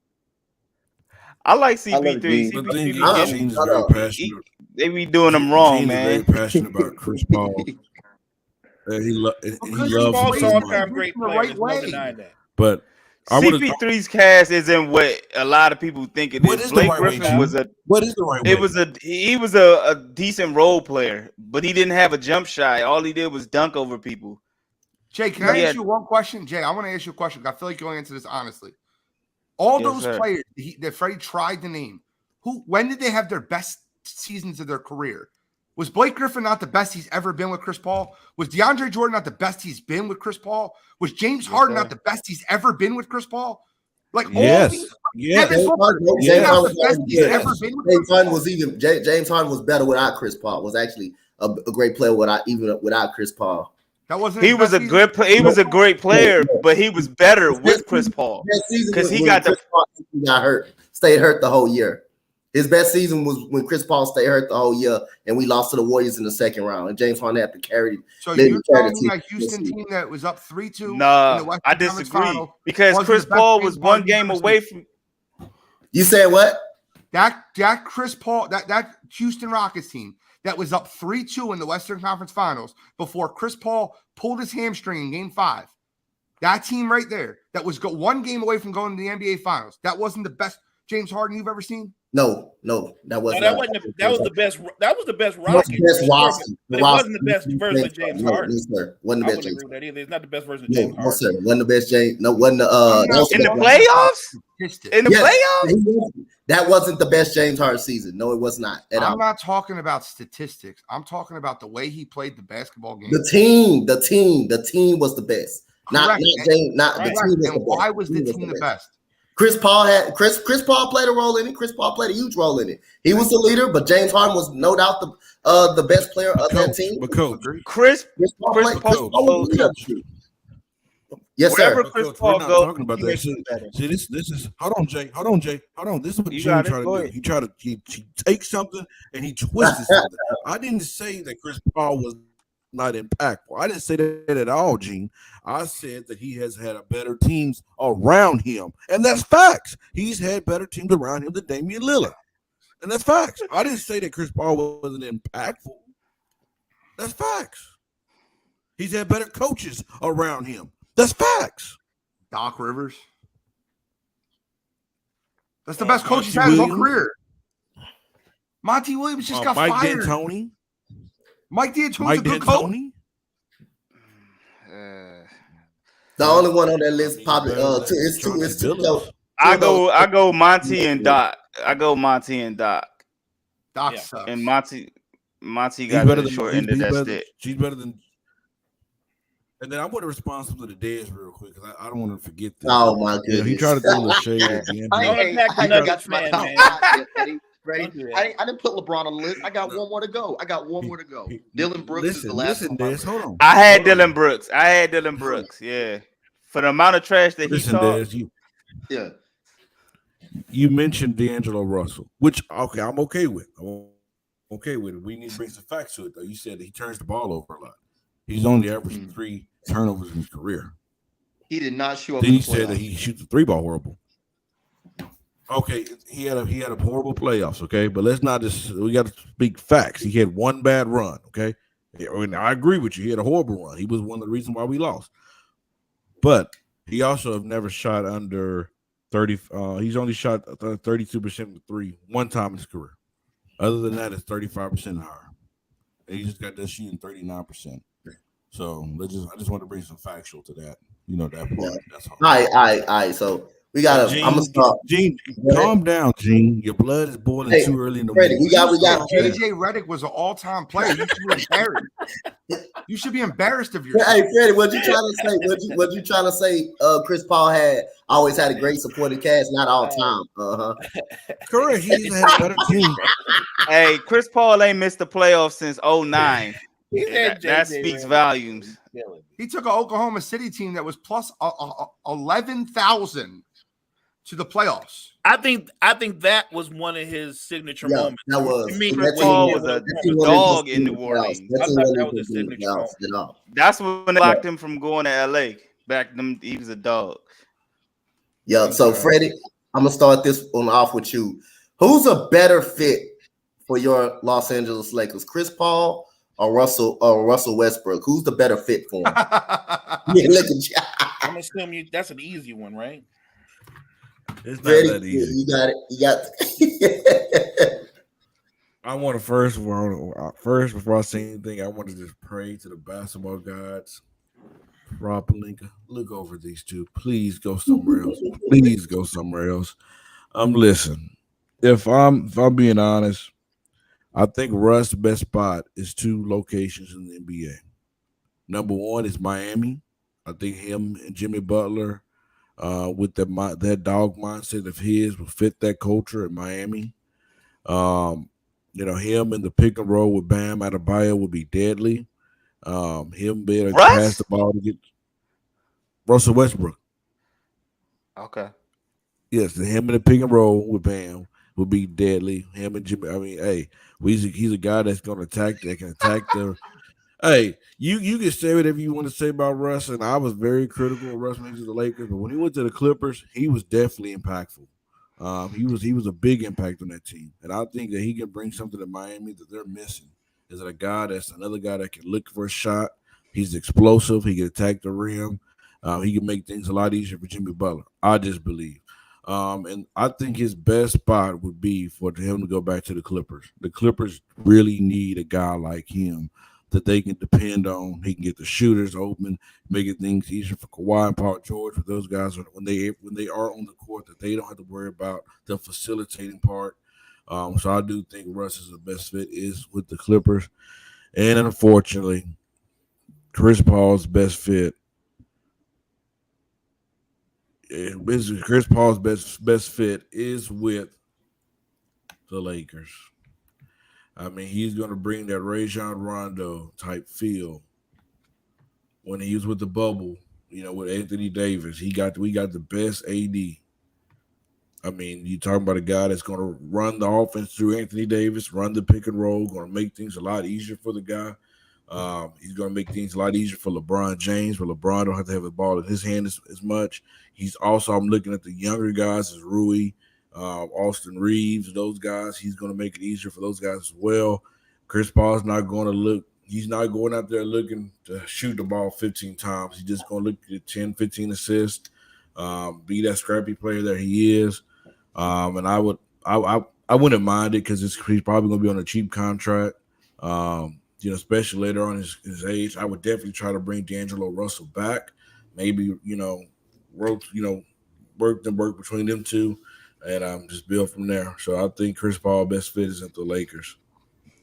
I like I love CP3. Gene. The CP3 thing be is, getting, Gene is very passionate. they be doing them wrong, Gene man. is very passionate about Chris Paul. And he loves him Paul's so an much. all-time great the player. right There's no way. denying that. But I would have. CP3's cast isn't what a lot of people think it What is. is the Blake right way, Griffin Gene? was a. What is the right way? He was a decent role player, but he didn't have a jump shot. All he did was dunk over people. Jay, can I ask you one question? Jay, I want to ask you a question. I feel like you'll answer this honestly. All Yes, those sir. players that Freddie tried to name, when did they have their best seasons of their career? Was Blake Griffin not the best he's ever been with Chris Paul? Was DeAndre Jordan not the best he's been with Chris Paul? Was James Harden not the best he's ever been with Chris Paul? Like Yes. all these Yes. James James Harden the best he's ever been with James Chris Harden Paul. was even James Harden was better without Chris Paul. Was actually a great player without Chris Paul. That wasn't. He was a good. He was a great player, but he was better with Chris Paul because he got the. Got hurt, stayed hurt the whole year. His best season was when Chris Paul stayed hurt the whole year, and we lost to the Warriors in the second round. And James Harden had to carry. So you're telling me that Houston team that was up 3-2? No, I disagree because Chris Paul was one game away from. You said what? That Chris Paul, that Houston Rockets team that was up 3-2 in the Western Conference Finals before Chris Paul pulled his hamstring in Game 5. That team right there that was one game away from going to the NBA Finals. That wasn't the best James Harden you've ever seen? No, that wasn't. That was the best. That was the best Rockets. Best roster. But it wasn't the best version of James Harden. No, sir. Wasn't the best. I wouldn't agree with that either. It's not the best version of James Harden. No, sir. Wasn't the best James. No, wasn't the in the playoffs. In the playoffs, that wasn't the best James Harden season. No, it was not. I'm not talking about statistics. I'm talking about the way he played the basketball game. The team was the best. Not James. Not the team. And why was the team the best? Chris Paul played a role in it. Chris Paul played a huge role in it. He was the leader, but James Harden was no doubt the best player of that team. Chris Paul. Yes, sir. Chris Paul we're not talking about that. See, this is hold on, Jay. This is what Gene tried to do. He tried to he takes something and he twisted something. I didn't say that Chris Paul was not impactful. I didn't say that at all, Gene. I said that he has had a better teams around him, and that's facts. He's had better teams around him than Damian Lillard, and that's facts. I didn't say that Chris Paul wasn't impactful. That's facts. He's had better coaches around him. That's facts. Doc Rivers. That's the best coach he's had his whole career. Monty Williams just got Mike fired. D'Antoni. Mike D'Antoni's a good coach. The only one on that list probably it's two. I go Monty and Doc. Doc sucks. And Monty got the short end of that stick. She's better than. And then I want to respond to the Dez real quick because I don't want to forget this. Oh my goodness! He tried to throw the shade at the end. I got my Ready? I didn't put LeBron on the list. I got one more to go. Dylan Brooks is the last one. Des, hold on. I had Dylan Brooks. Yeah. For the amount of trash that he saw. Yeah. You mentioned D'Angelo Russell, which I'm okay with. I'm okay with it. We need to bring some facts to it, though. You said that he turns the ball over a lot. He's only averaging 3 turnovers in his career. He did not show up. Then you said that he shoots the 3-ball horrible. Okay, he had a horrible playoffs. Okay, but let's not we got to speak facts. He had one bad run. Okay, and I agree with you. He had a horrible run. He was one of the reasons why we lost. But he also have never shot under 30. He's only shot 32% of 3 one time in his career. Other than that, it's 35% higher. And he just got that shooting 39%. So I just want to bring some factual to that. You know that part. That's all. All right. So we got to. I'm gonna start. Gene, calm down, Gene. Your blood is boiling too early in the morning. We got. JJ Redick was an all-time player. You should be embarrassed. You should be embarrassed of yourself. Hey, Freddie, what you trying to say? What you trying to say? Chris Paul always had a great supporting cast, not all time. Correct. He's had a better team. Hey, Chris Paul ain't missed the playoffs since 2009. That speaks volumes. He took an Oklahoma City team that was plus 11,000 to the playoffs. I think that was one of his signature moments. That was. To me, Chris Paul was a dog in New Orleans. I thought that was a signature moment. That's when they locked him from going to LA. Back then, he was a dog. Yeah. So Freddie, I'm gonna start this one off with you. Who's a better fit for your Los Angeles Lakers, Chris Paul or Russell Westbrook? Who's the better fit for him? Yeah, look at you. I'm assuming that's an easy one, right? It's not Freddie, that easy. You got it. I want to first before I say anything, I want to just pray to the basketball gods. Rob Pelinka, look over these two. Please go somewhere else. Please go somewhere else. Listen. If I'm being honest, I think Russ' best spot is 2 locations in the NBA. Number 1 is Miami. I think him and Jimmy Butler, with that dog mindset of his, will fit that culture in Miami. Him in the pick and roll with Bam Adebayo would be deadly. Him being able to pass the ball to get Russell Westbrook. Okay. Yes, him in the pick and roll with Bam would be deadly. Him and Jimmy. I mean, hey, he's a guy that's going to attack. That can attack the. Hey, you can say whatever you want to say about Russ, and I was very critical of Russ when he was to the Lakers, but when he went to the Clippers, he was definitely impactful. He was a big impact on that team, and I think that he can bring something to Miami that they're missing. Is that another guy that can look for a shot? He's explosive. He can attack the rim. He can make things a lot easier for Jimmy Butler. I just believe. And I think his best spot would be for him to go back to the Clippers. The Clippers really need a guy like him that they can depend on. He can get the shooters open, making things easier for Kawhi and Paul George. For those guys when they are on the court, that they don't have to worry about the facilitating part. So I do think Russ is the best fit is with the Clippers, and unfortunately, Chris Paul's best fit. Chris Paul's best fit is with the Lakers. I mean, he's going to bring that Rajon Rondo type feel. When he was with the bubble, with Anthony Davis, we got the best AD. I mean, you talking about a guy that's going to run the offense through Anthony Davis, run the pick and roll, going to make things a lot easier for the guy. He's going to make things a lot easier for LeBron James, where LeBron don't have to have the ball in his hand as much. He's also, I'm looking at the younger guys as Rui, Austin Reeves, those guys. He's going to make it easier for those guys as well. Chris Paul's not going to look. He's not going out there looking to shoot the ball 15 times. He's just going to look at 10, 15 assists, be that scrappy player that he is. And I wouldn't mind it because he's probably going to be on a cheap contract. Especially later on his age. I would definitely try to bring D'Angelo Russell back. Maybe, work between them two and just build from there. So I think Chris Paul best fit is at the Lakers.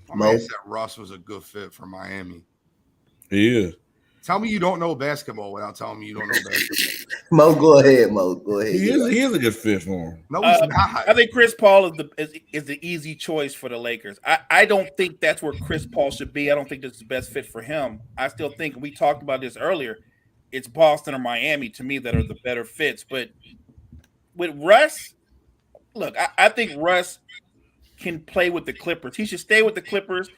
My man said Russ was a good fit for Miami. He is. Tell me you don't know basketball without telling me you don't know basketball. Mo, go ahead, Mo. Go ahead. He is a good fit for him. No, he's not. I think Chris Paul is the easy choice for the Lakers. I don't think that's where Chris Paul should be. I don't think this is the best fit for him. I still think, we talked about this earlier, it's Boston or Miami to me that are the better fits. But with Russ, look, I think Russ can play with the Clippers. He should stay with the Clippers.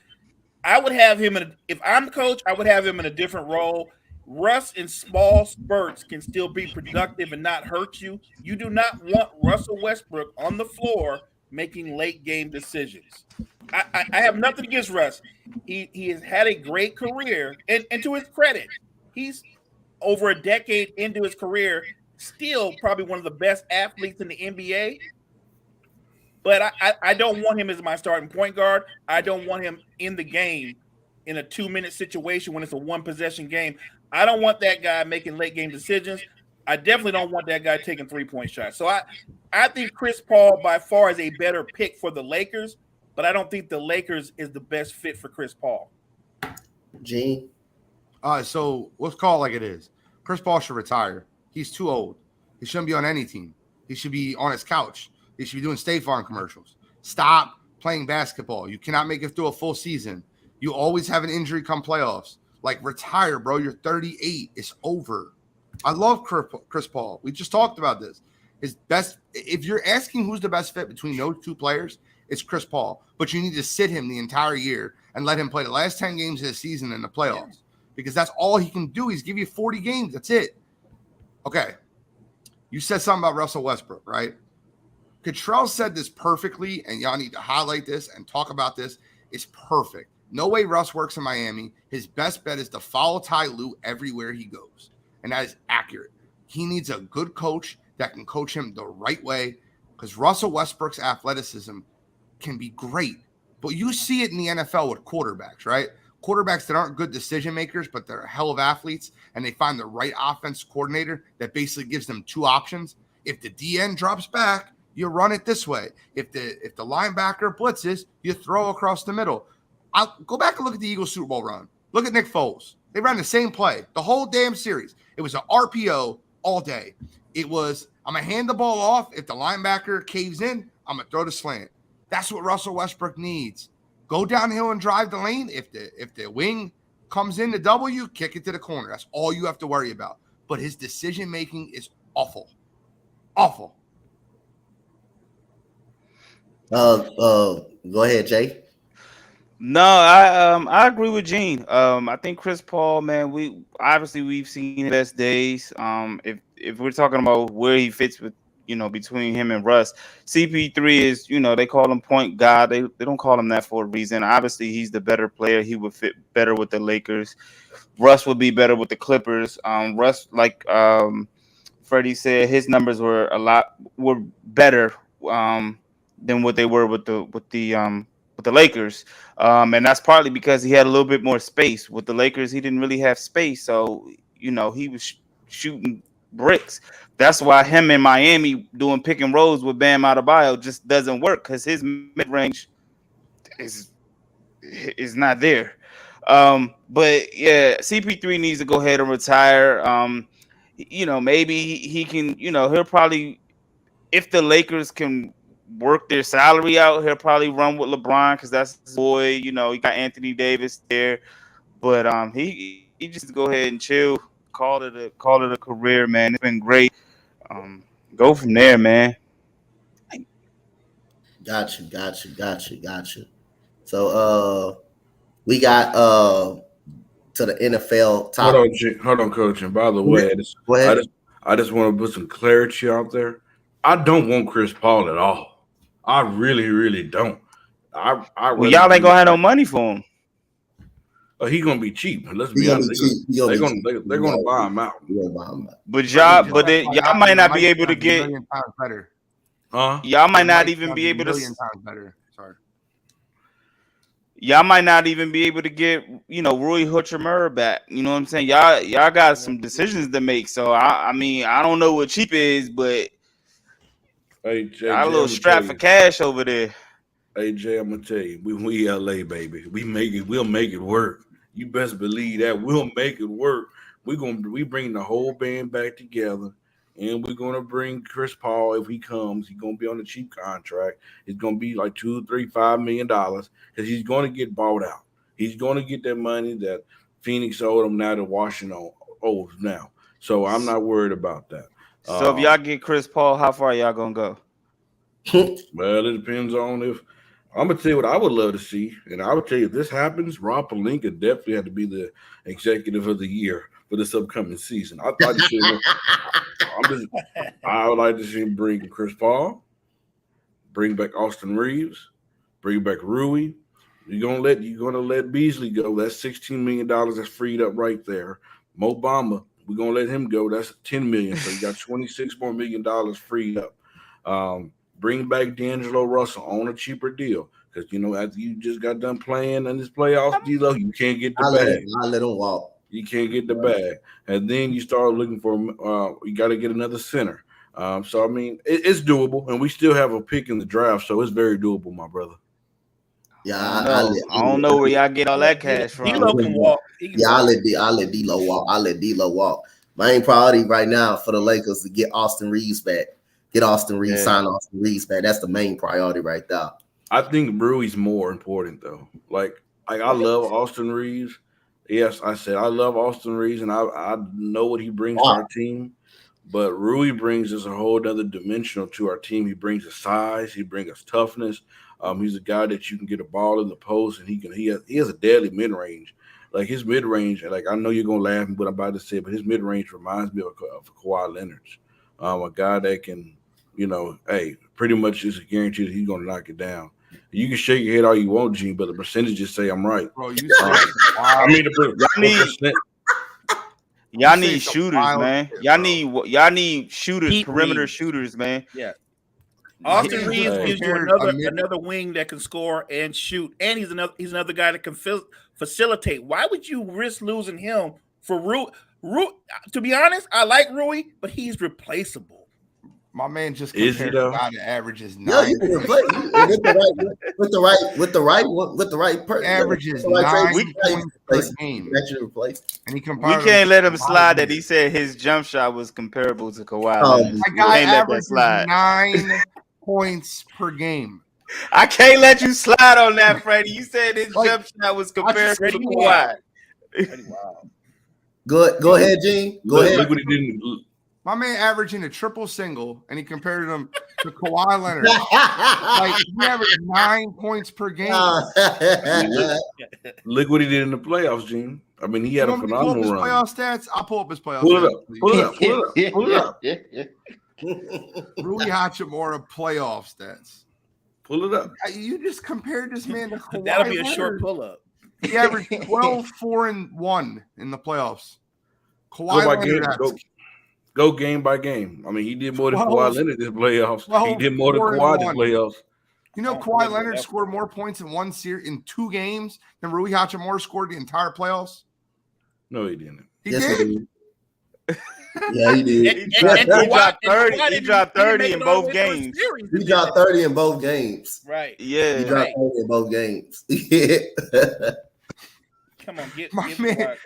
I would have him if I'm the coach, I would have him in a different role. Russ in small spurts can still be productive and not hurt you. You do not want Russell Westbrook on the floor making late game decisions. I have nothing against Russ. He has had a great career, and to his credit, he's over a decade into his career, still probably one of the best athletes in the NBA. But I don't want him as my starting point guard. I don't want him in the game in a 2-minute situation when it's a 1-possession game. I don't want that guy making late game decisions. I definitely don't want that guy taking 3-point shots. So I think Chris Paul by far is a better pick for the Lakers, but I don't think the Lakers is the best fit for Chris Paul. Gene? All right, so let's call it like it is. Chris Paul should retire. He's too old. He shouldn't be on any team. He should be on his couch. He should be doing State Farm commercials. Stop playing basketball. You cannot make it through a full season. You always have an injury come playoffs. Like, retire, bro. You're 38. It's over. I love Chris Paul. We just talked about this. His best, if you're asking who's the best fit between those two players, it's Chris Paul. But you need to sit him the entire year and let him play the last 10 games of the season in the playoffs because that's all he can do. He's give you 40 games. That's it. Okay. You said something about Russell Westbrook, right? Cottrell said this perfectly, and y'all need to highlight this and talk about this. It's perfect. No way Russ works in Miami. His best bet is to follow Ty Lue everywhere he goes. And that is accurate. He needs a good coach that can coach him the right way because Russell Westbrook's athleticism can be great. But you see it in the NFL with quarterbacks, right? Quarterbacks that aren't good decision makers, but they're a hell of athletes, and they find the right offense coordinator that basically gives them two options. If the DN drops back, you run it this way. If the linebacker blitzes, you throw across the middle. I'll go back and look at the Eagles Super Bowl run. Look at Nick Foles. They ran the same play the whole damn series. It was an RPO all day. It was, I'm going to hand the ball off. If the linebacker caves in, I'm going to throw the slant. That's what Russell Westbrook needs. Go downhill and drive the lane. If the wing comes in to double you, kick it to the corner. That's all you have to worry about. But his decision-making is awful. Awful. Go ahead, Jay. No, I agree with Gene. I think Chris Paul, man, we've seen his best days. If we're talking about where he fits with, between him and Russ, CP3 is, they call him point guard. They don't call him that for a reason. Obviously, he's the better player. He would fit better with the Lakers. Russ would be better with the Clippers. Russ, like Freddie said, his numbers were better than what they were with the Lakers. And that's partly because he had a little bit more space. With the Lakers, he didn't really have space. So, he was shooting bricks. That's why him in Miami doing pick and rolls with Bam Adebayo just doesn't work because his mid-range is not there. But yeah, CP3 needs to go ahead and retire. Maybe he can, he'll probably, if the Lakers can work their salary out, he'll probably run with LeBron because that's his boy. He got Anthony Davis there, but he just go ahead and chill, call it a career, man. It's been great. Go from there, man. Got you. So we got to the NFL topic. Hold on, Coach. And by the way, Go ahead. I just want to put some clarity out there. I don't want Chris Paul at all. I really, really don't. Well, y'all ain't gonna have no money for him. He's gonna be cheap. Let's be honest. They're gonna buy him out. But y'all might not be able to get. Better. Huh? Y'all might not even be able to. Million times better. Sorry. Y'all might not even be able to get, Rui Hachimura back. You know what I'm saying? Y'all got some decisions to make. So I mean, I don't know what cheap is, but hey, Jay, got a little strap for cash over there. Hey Jay, I'm gonna tell you, we LA baby. We'll make it work. You best believe that we'll make it work. We bring the whole band back together. And we're gonna bring Chris Paul if he comes. He's gonna be on a cheap contract. It's gonna be like $2, $3, $5 million because he's gonna get bought out. He's gonna get that money that Phoenix owed him now to Washington owes now. So I'm not worried about that. So if y'all get Chris Paul, how far y'all gonna go? Well, it depends on if I'm gonna tell you what I would love to see, and I would tell you if this happens, Rob Pelinka definitely had to be the executive of the year for this upcoming season. I would like to see him bring Chris Paul, bring back Austin Reeves, bring back Rui. You're gonna let Beasley go. That's $16 million that's freed up right there. Mo Bamba, we're gonna let him go. That's $10 million. So you got $26 more million freed up. Bring back D'Angelo Russell on a cheaper deal. Because after you just got done playing in this playoffs, D-Lo, you can't get the bag. I let him walk. You can't get the bag. And then you start looking for you got to get another center. So I mean, it's doable, and we still have a pick in the draft, so it's very doable, my brother. Yeah, I don't know where y'all get all that cash from. D-Lo can walk. I'll let D-Lo walk. I'll let D-Lo walk. Main priority right now for the Lakers to get Austin Reeves back. Get Austin Reeves, sign Austin Reeves back. That's the main priority right there. I think Rui's more important though. Like I love Austin Reeves. Yes, I said I love Austin Reeves, and I know what he brings to our team. But Rui brings us a whole other dimensional to our team. He brings us size. He brings us toughness. He's a guy that you can get a ball in the post, and he has a deadly mid range. Like his mid range, like I know you're gonna laugh at what I'm about to say, but his mid range reminds me of Kawhi Leonard's, a guy that can, hey, pretty much is a guarantee that he's gonna knock it down. You can shake your head all you want, Gene, but the percentages say I'm right. Bro, you I mean, the percent. Y'all need shooters, man. Y'all need shooters, Deep perimeter read. shooters, man. Yeah. Austin Reeves gives you another wing that can score and shoot, and he's another guy that can facilitate. Why would you risk losing him for Rui? To be honest, I like Rui, but he's replaceable. My man just compared a guy that averages 9. Yeah, you can replace with the right person. Averages 9 points per game. Actually replace. And he We can't let him slide that he said his jump shot was comparable to Kawhi. My guy averages 9 points per game. I can't let you slide on that, Freddie. You said his jump shot was comparable to Kawhi. Wow. Go ahead, Gene. Go ahead. Look what he didn't. My man averaging a triple single, and he compared him to Kawhi Leonard. Like he averaged 9 points per game. Look what he did in the playoffs, Gene. I mean, he had a phenomenal run. Playoff stats. I'll pull up his playoff stats. Pull it up. Rui Hachimura playoff stats. Pull it up. You just compared this man to Kawhi. That'll be a short pull-up. He averaged 12, 4, and 1 in the playoffs. Kawhi Leonard go game by game. I mean, he did more than Kawhi Leonard this playoffs. He did more than Kawhi this playoffs. You know, Kawhi Leonard scored more points in one series in 2 games than Rui Hachimura scored the entire playoffs. No, he didn't. He did. Yeah, he did. He dropped 30. He dropped 30 in both games. He dropped 30 in both games. Right. Yeah. He dropped 30 in both games. Yeah. Come on, get my man.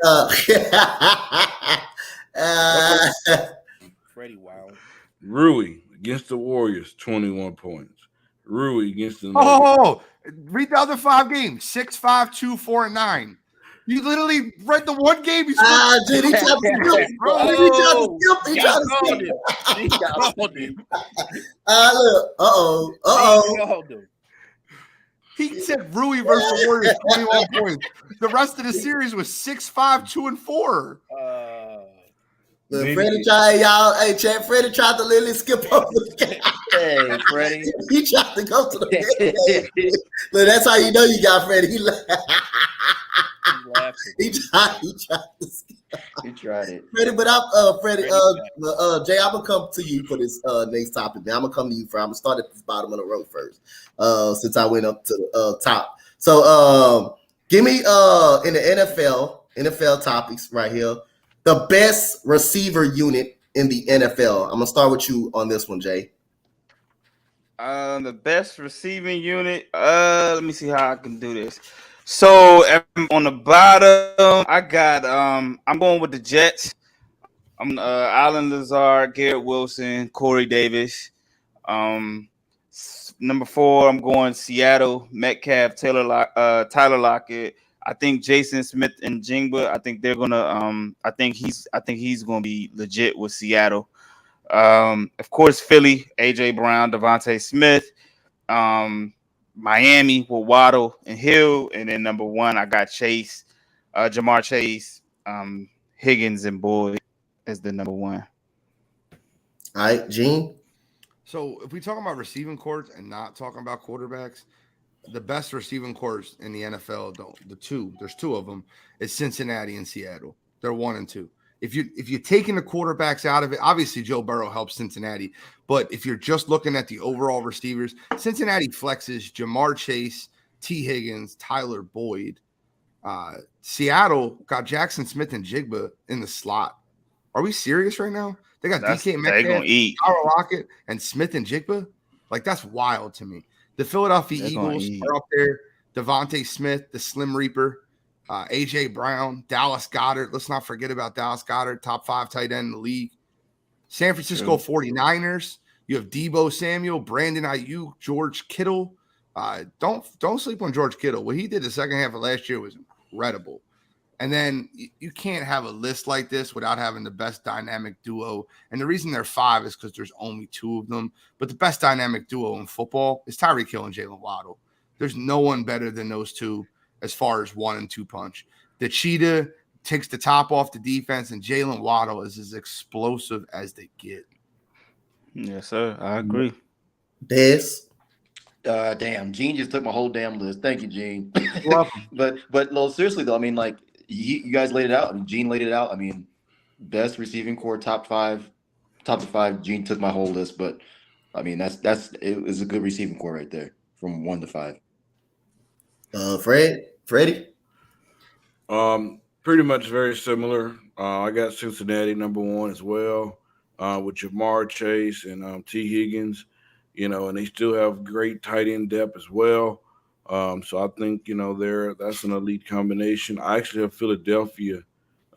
Freddie Wild. Rui against the Warriors, 21 points. Rui against the read the other 5 games. 6, 5, 2, 4, and 9. You literally read the one game. He tried to skip. He said Rui versus the Warriors, 21 points. The rest of the series was 6, 5, 2, and 4. Freddie tried, y'all. Hey, Chad, Freddie tried to literally skip over the game. Hey, Freddie. He tried to go to the game. Look, that's how you know you got Freddie. He tried to skip. He tried it. Freddie, but Freddie, Jay, I'm gonna come to you for this next topic. Man, I'm gonna come to you for. I'm gonna start at the bottom of the row first, since I went up to the top. So, give me in the NFL topics right here. The best receiver unit in the NFL. I'm gonna start with you on this one, Jay. The best receiving unit. Let me see how I can do this. So on the bottom, I got I'm going with the Jets. I'm Allen Lazard, Garrett Wilson, Corey Davis. Number 4, I'm going Seattle, Metcalf, Tyler Lockett. I think Jason Smith and Jingba. I think they're gonna. I think he's gonna be legit with Seattle. Of course, Philly, AJ Brown, Devontae Smith. Miami with Waddle and Hill, and then number 1, I got Chase, Jamar Chase, Higgins, and Boyd as the number 1. All right, Gene. So if we talk about receiving corps and not talking about quarterbacks, the best receiving corps in the NFL, there's 2 of them, is Cincinnati and Seattle. They're 1 and 2. If you're taking the quarterbacks out of it, obviously Joe Burrow helps Cincinnati. But if you're just looking at the overall receivers, Cincinnati flexes Jamar Chase, T. Higgins, Tyler Boyd. Seattle got Jackson Smith and Jigba in the slot. Are we serious right now? They got DK Metcalf, Tyler Lockett, and Smith and Jigba. Like, that's wild to me. The Philadelphia Eagles are up there. Devontae Smith, the Slim Reaper, AJ Brown, Dallas Goedert. Let's not forget about Dallas Goedert, top 5 tight end in the league. San Francisco 49ers. You have Deebo Samuel, Brandon Ayuk, George Kittle. Don't sleep on George Kittle. What he did the second half of last year was incredible. And then you can't have a list like this without having the best dynamic duo. And the reason they're 5 is because there's only 2 of them. But the best dynamic duo in football is Tyreek Hill and Jalen Waddle. There's no one better than those two as far as 1 and 2 punch. The cheetah takes the top off the defense, and Jalen Waddle is as explosive as they get. Yes, sir. I agree. Des. Damn, Gene just took my whole damn list. Thank you, Gene. You're welcome. but no, seriously though, I mean, like you guys laid it out. I mean, Gene laid it out. I mean, best receiving core, top to 5. Gene took my whole list, but I mean, it was a good receiving core right there from 1 to 5. Freddie. Pretty much very similar. I got Cincinnati number 1 as well, with Jamar Chase and T. Higgins. And they still have great tight end depth as well. So I think, that's an elite combination. I actually have Philadelphia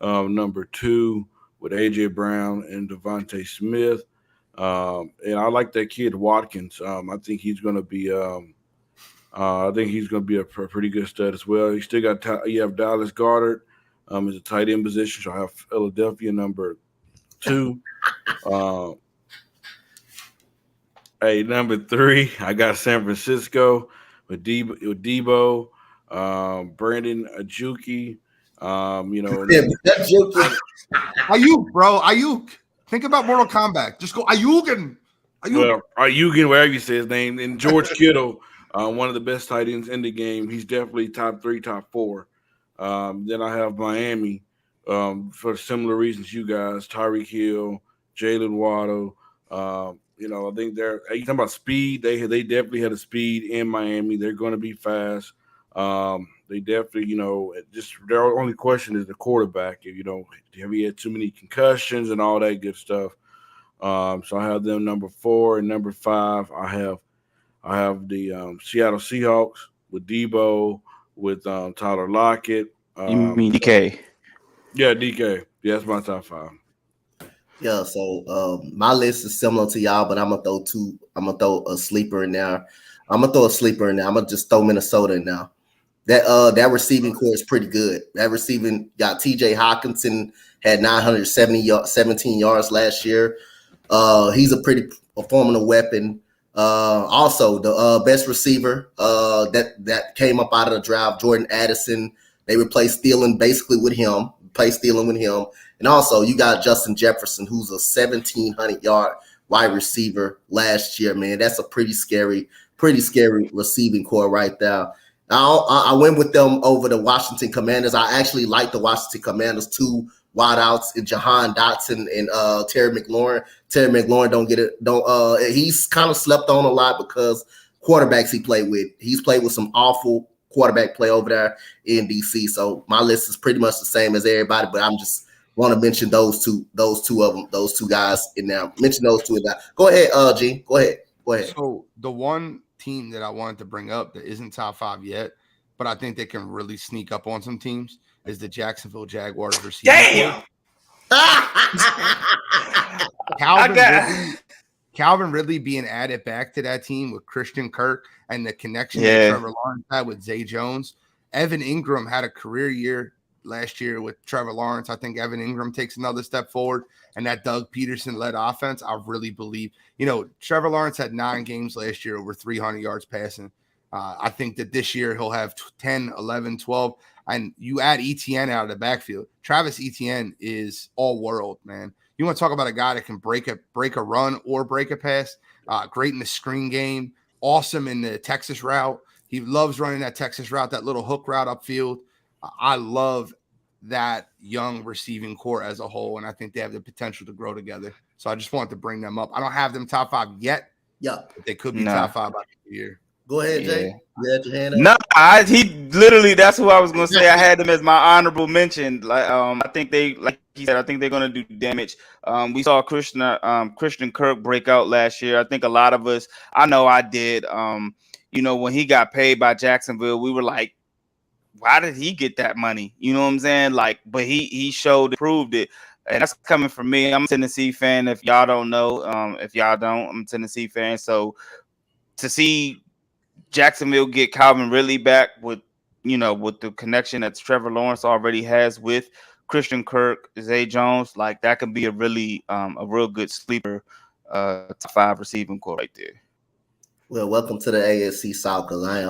number 2 with A.J. Brown and Devontae Smith. And I like that kid Watkins. I think he's going to be a pretty good stud as well. You still got you have Dallas Goedert as a tight end position. So I have Philadelphia number 2. Number 3, I got San Francisco with Debo, Brandon Ajuki. Ayuk, bro. Ayuk. Think about Mortal Kombat. Just go Ayuk. Well, Ayuk, whatever you say his name. And George Kittle, one of the best tight ends in the game. He's definitely top 3, top 4. Then I have Miami for similar reasons you guys. Tyreek Hill, Jalen Waddle. I think you talking about speed. They definitely had a speed in Miami. They're going to be fast. They definitely, just their only question is the quarterback. Have he had too many concussions and all that good stuff? So I have them number 4 and number 5. I have the Seattle Seahawks with Debo, with Tyler Lockett. You mean DK? Yeah, DK. Yeah, that's my top 5. Yeah, so my list is similar to y'all, but I'm gonna throw a sleeper in there. I'm gonna just throw Minnesota in there. That receiving core is pretty good. That receiving got TJ Hawkinson, had 17 yards last year. He's a pretty formidable weapon. Also, the best receiver that came up out of the draft, Jordan Addison. They replaced Thielen basically with him. And also, you got Justin Jefferson, who's a 1,700-yard wide receiver last year, man. That's a pretty scary receiving core right there. I went with them over the Washington Commanders. I actually like the Washington Commanders, 2 wideouts in Jahan Dotson and Terry McLaurin. Terry McLaurin he's kind of slept on a lot because quarterbacks he played with. He's played with some awful quarterback play over there in DC. So my list is pretty much the same as everybody, but I'm just want to mention those two guys in there. Mention those 2 in there. Go ahead, Gene. Go ahead. So the one team that I wanted to bring up that isn't top 5 yet, but I think they can really sneak up on some teams is the Jacksonville Jaguars receiving. Damn. Calvin Ridley being added back to that team with Christian Kirk and the connection that Trevor Lawrence had with Zay Jones. Evan Ingram had a career year last year with Trevor Lawrence. I think Evan Ingram takes another step forward, and that Doug Peterson-led offense, I really believe. Trevor Lawrence had 9 games last year over 300 yards passing. I think that this year he'll have 10, 11, 12, and you add Etienne out of the backfield. Travis Etienne is all world, man. You want to talk about a guy that can break a run or break a pass, great in the screen game, awesome in the Texas route. He loves running that Texas route, that little hook route upfield. I love that young receiving core as a whole, and I think they have the potential to grow together. So I just wanted to bring them up. I don't have them top 5 yet. Yeah, but they could be top 5 by the year. Go ahead, Jay. You had your hand up. No, he literally. That's who I was gonna say. I had them as my honorable mention. I think they, like he said, I think they're gonna do damage. We saw Christian Kirk break out last year. I think a lot of us, I know I did. When he got paid by Jacksonville, we were like, why did he get that money? You know what I'm saying? But he showed, proved it. And that's coming from me. I'm a Tennessee fan. If y'all don't know, I'm a Tennessee fan. So to see Jacksonville get Calvin Ridley back with with the connection that Trevor Lawrence already has with Christian Kirk, Zay Jones, like that could be a really a real good sleeper top 5 receiving core right there. Well, welcome to the AFC South, because I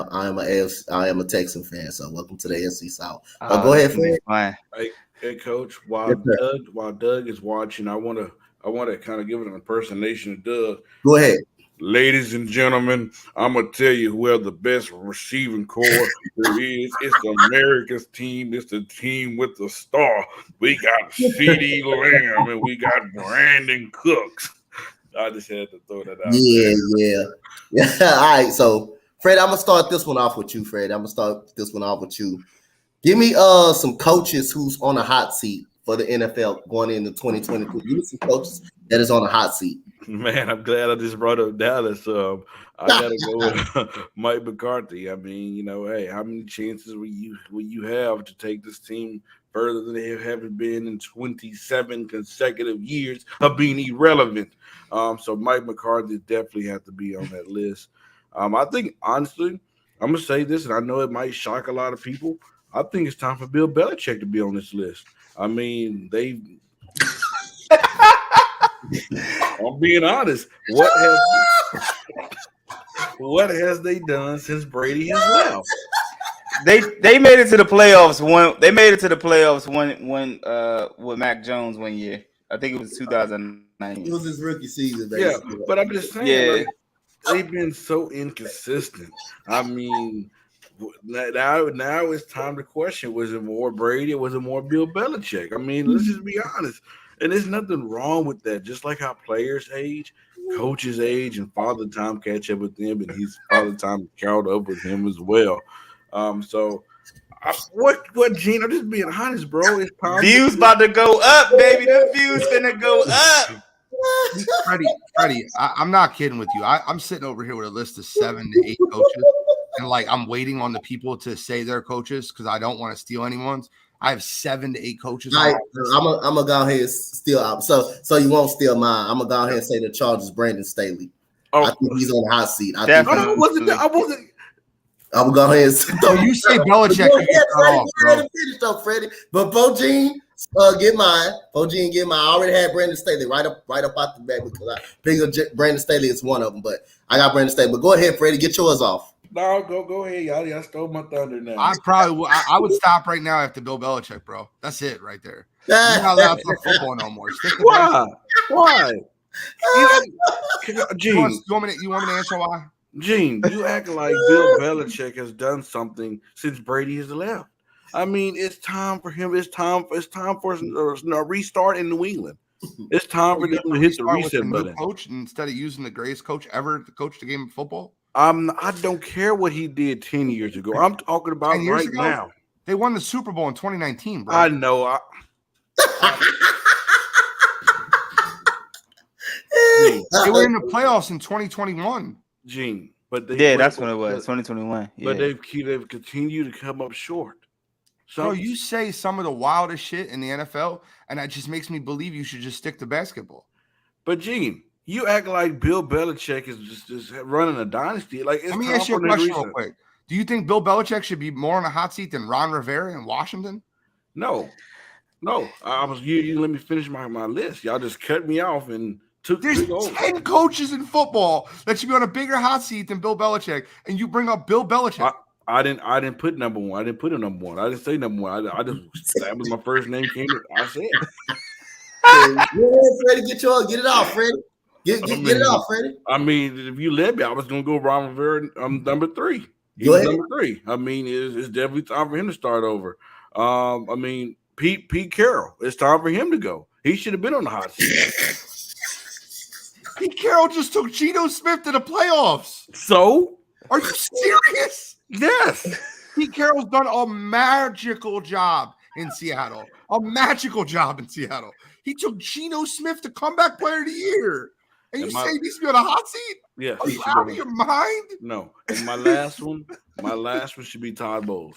am a Texan fan, so welcome to the AFC South. Go ahead, Fred. Hey, Coach. Yes, While Doug is watching, I want to kind of give an impersonation of Doug. Go ahead. Ladies and gentlemen, I'm gonna tell you who have the best receiving core there is. It's the America's team. It's the team with the star. We got CeeDee Lamb and we got Brandon Cooks. I just had to throw that out. Yeah. All right. So, Fred, I'm gonna start this one off with you. Give me some coaches who's on a hot seat for the NFL going into 2022. Give me some coaches that is on a hot seat. Man, I'm glad I just brought up Dallas. I gotta go with Mike McCarthy. I mean, hey, how many chances will you have to take this team further than they haven't been in 27 consecutive years of being irrelevant? So Mike McCarthy definitely have to be on that list. I think honestly, I'm gonna say this, and I know it might shock a lot of people. I think it's time for Bill Belichick to be on this list. I mean, I'm being honest. What has they done since Brady has left? They made it to the playoffs when with Mac Jones one year. I think it was 2009. It was his rookie season, basically. Yeah, but I'm just saying, they've been so inconsistent. I mean, now it's time to question: was it more Brady or was it more Bill Belichick? I mean, let's just be honest. And there's nothing wrong with that. Just like how players age, coaches age, and Father Time catch up with them, and his Father Time caught up with him as well. What, Gene? I'm just being honest, bro. It's time. Views about to go up, baby. The views gonna go up. Freddie, I'm not kidding with you. I'm sitting over here with a list of 7 to 8 coaches, and I'm waiting on the people to say their coaches because I don't want to steal anyone's. I have 7 to 8 coaches. I'm gonna go ahead and steal out. So you won't steal mine. I'm gonna go ahead and say the Chargers, Brandon Staley. I think he's on the hot seat. I wasn't. I'm gonna go ahead and so you say Belichick. Finish up, Freddie. But Bogene, get mine. I already had Brandon Staley right up out the back because I figured Brandon Staley is one of them. But I got Brandon Staley. But go ahead, Freddie, get yours off. No, go ahead, y'all stole my thunder now. I would stop right now after Bill Belichick, bro. That's it right there. You're not allowed to talk football no more. Why? Gene, you want me to answer why? Gene, you act like Bill Belichick has done something since Brady has left. I mean, it's time for him. It's time for a restart in New England. It's time for them to hit the reset button. Coach instead of using the greatest coach ever to coach the game of football. I don't care what he did 10 years ago. I'm talking about right now. They won the Super Bowl in 2019, bro. I know. They were in the playoffs in 2021. Gene, that's when it was 2021. Yeah. But they've continued to come up short. So bro, you say some of the wildest shit in the NFL, and that just makes me believe you should just stick to basketball. But Gene, you act like Bill Belichick is just running a dynasty. Let me ask you a question real quick. Do you think Bill Belichick should be more on a hot seat than Ron Rivera in Washington? No. You let me finish my list. Y'all just cut me off and took. There's 10 coaches in football that should be on a bigger hot seat than Bill Belichick, and you bring up Bill Belichick. I didn't put number one. I didn't put a number one. I didn't say number one. I just that was my first name came. I said. Freddie, get it off, Freddie. Get it off, Freddie. I mean, if you let me, I was gonna go Ron Rivera. I'm number 3. Go ahead. Number 3. I mean, it's definitely time for him to start over. I mean, Pete Carroll. It's time for him to go. He should have been on the hot seat. Pete Carroll just took Geno Smith to the playoffs. So, are you serious? Yes. Pete Carroll's done a magical job in Seattle. He took Geno Smith to comeback player of the year. And you say he needs to be on a hot seat? Yeah. Are you out of your mind? No. And my last one should be Todd Bowles.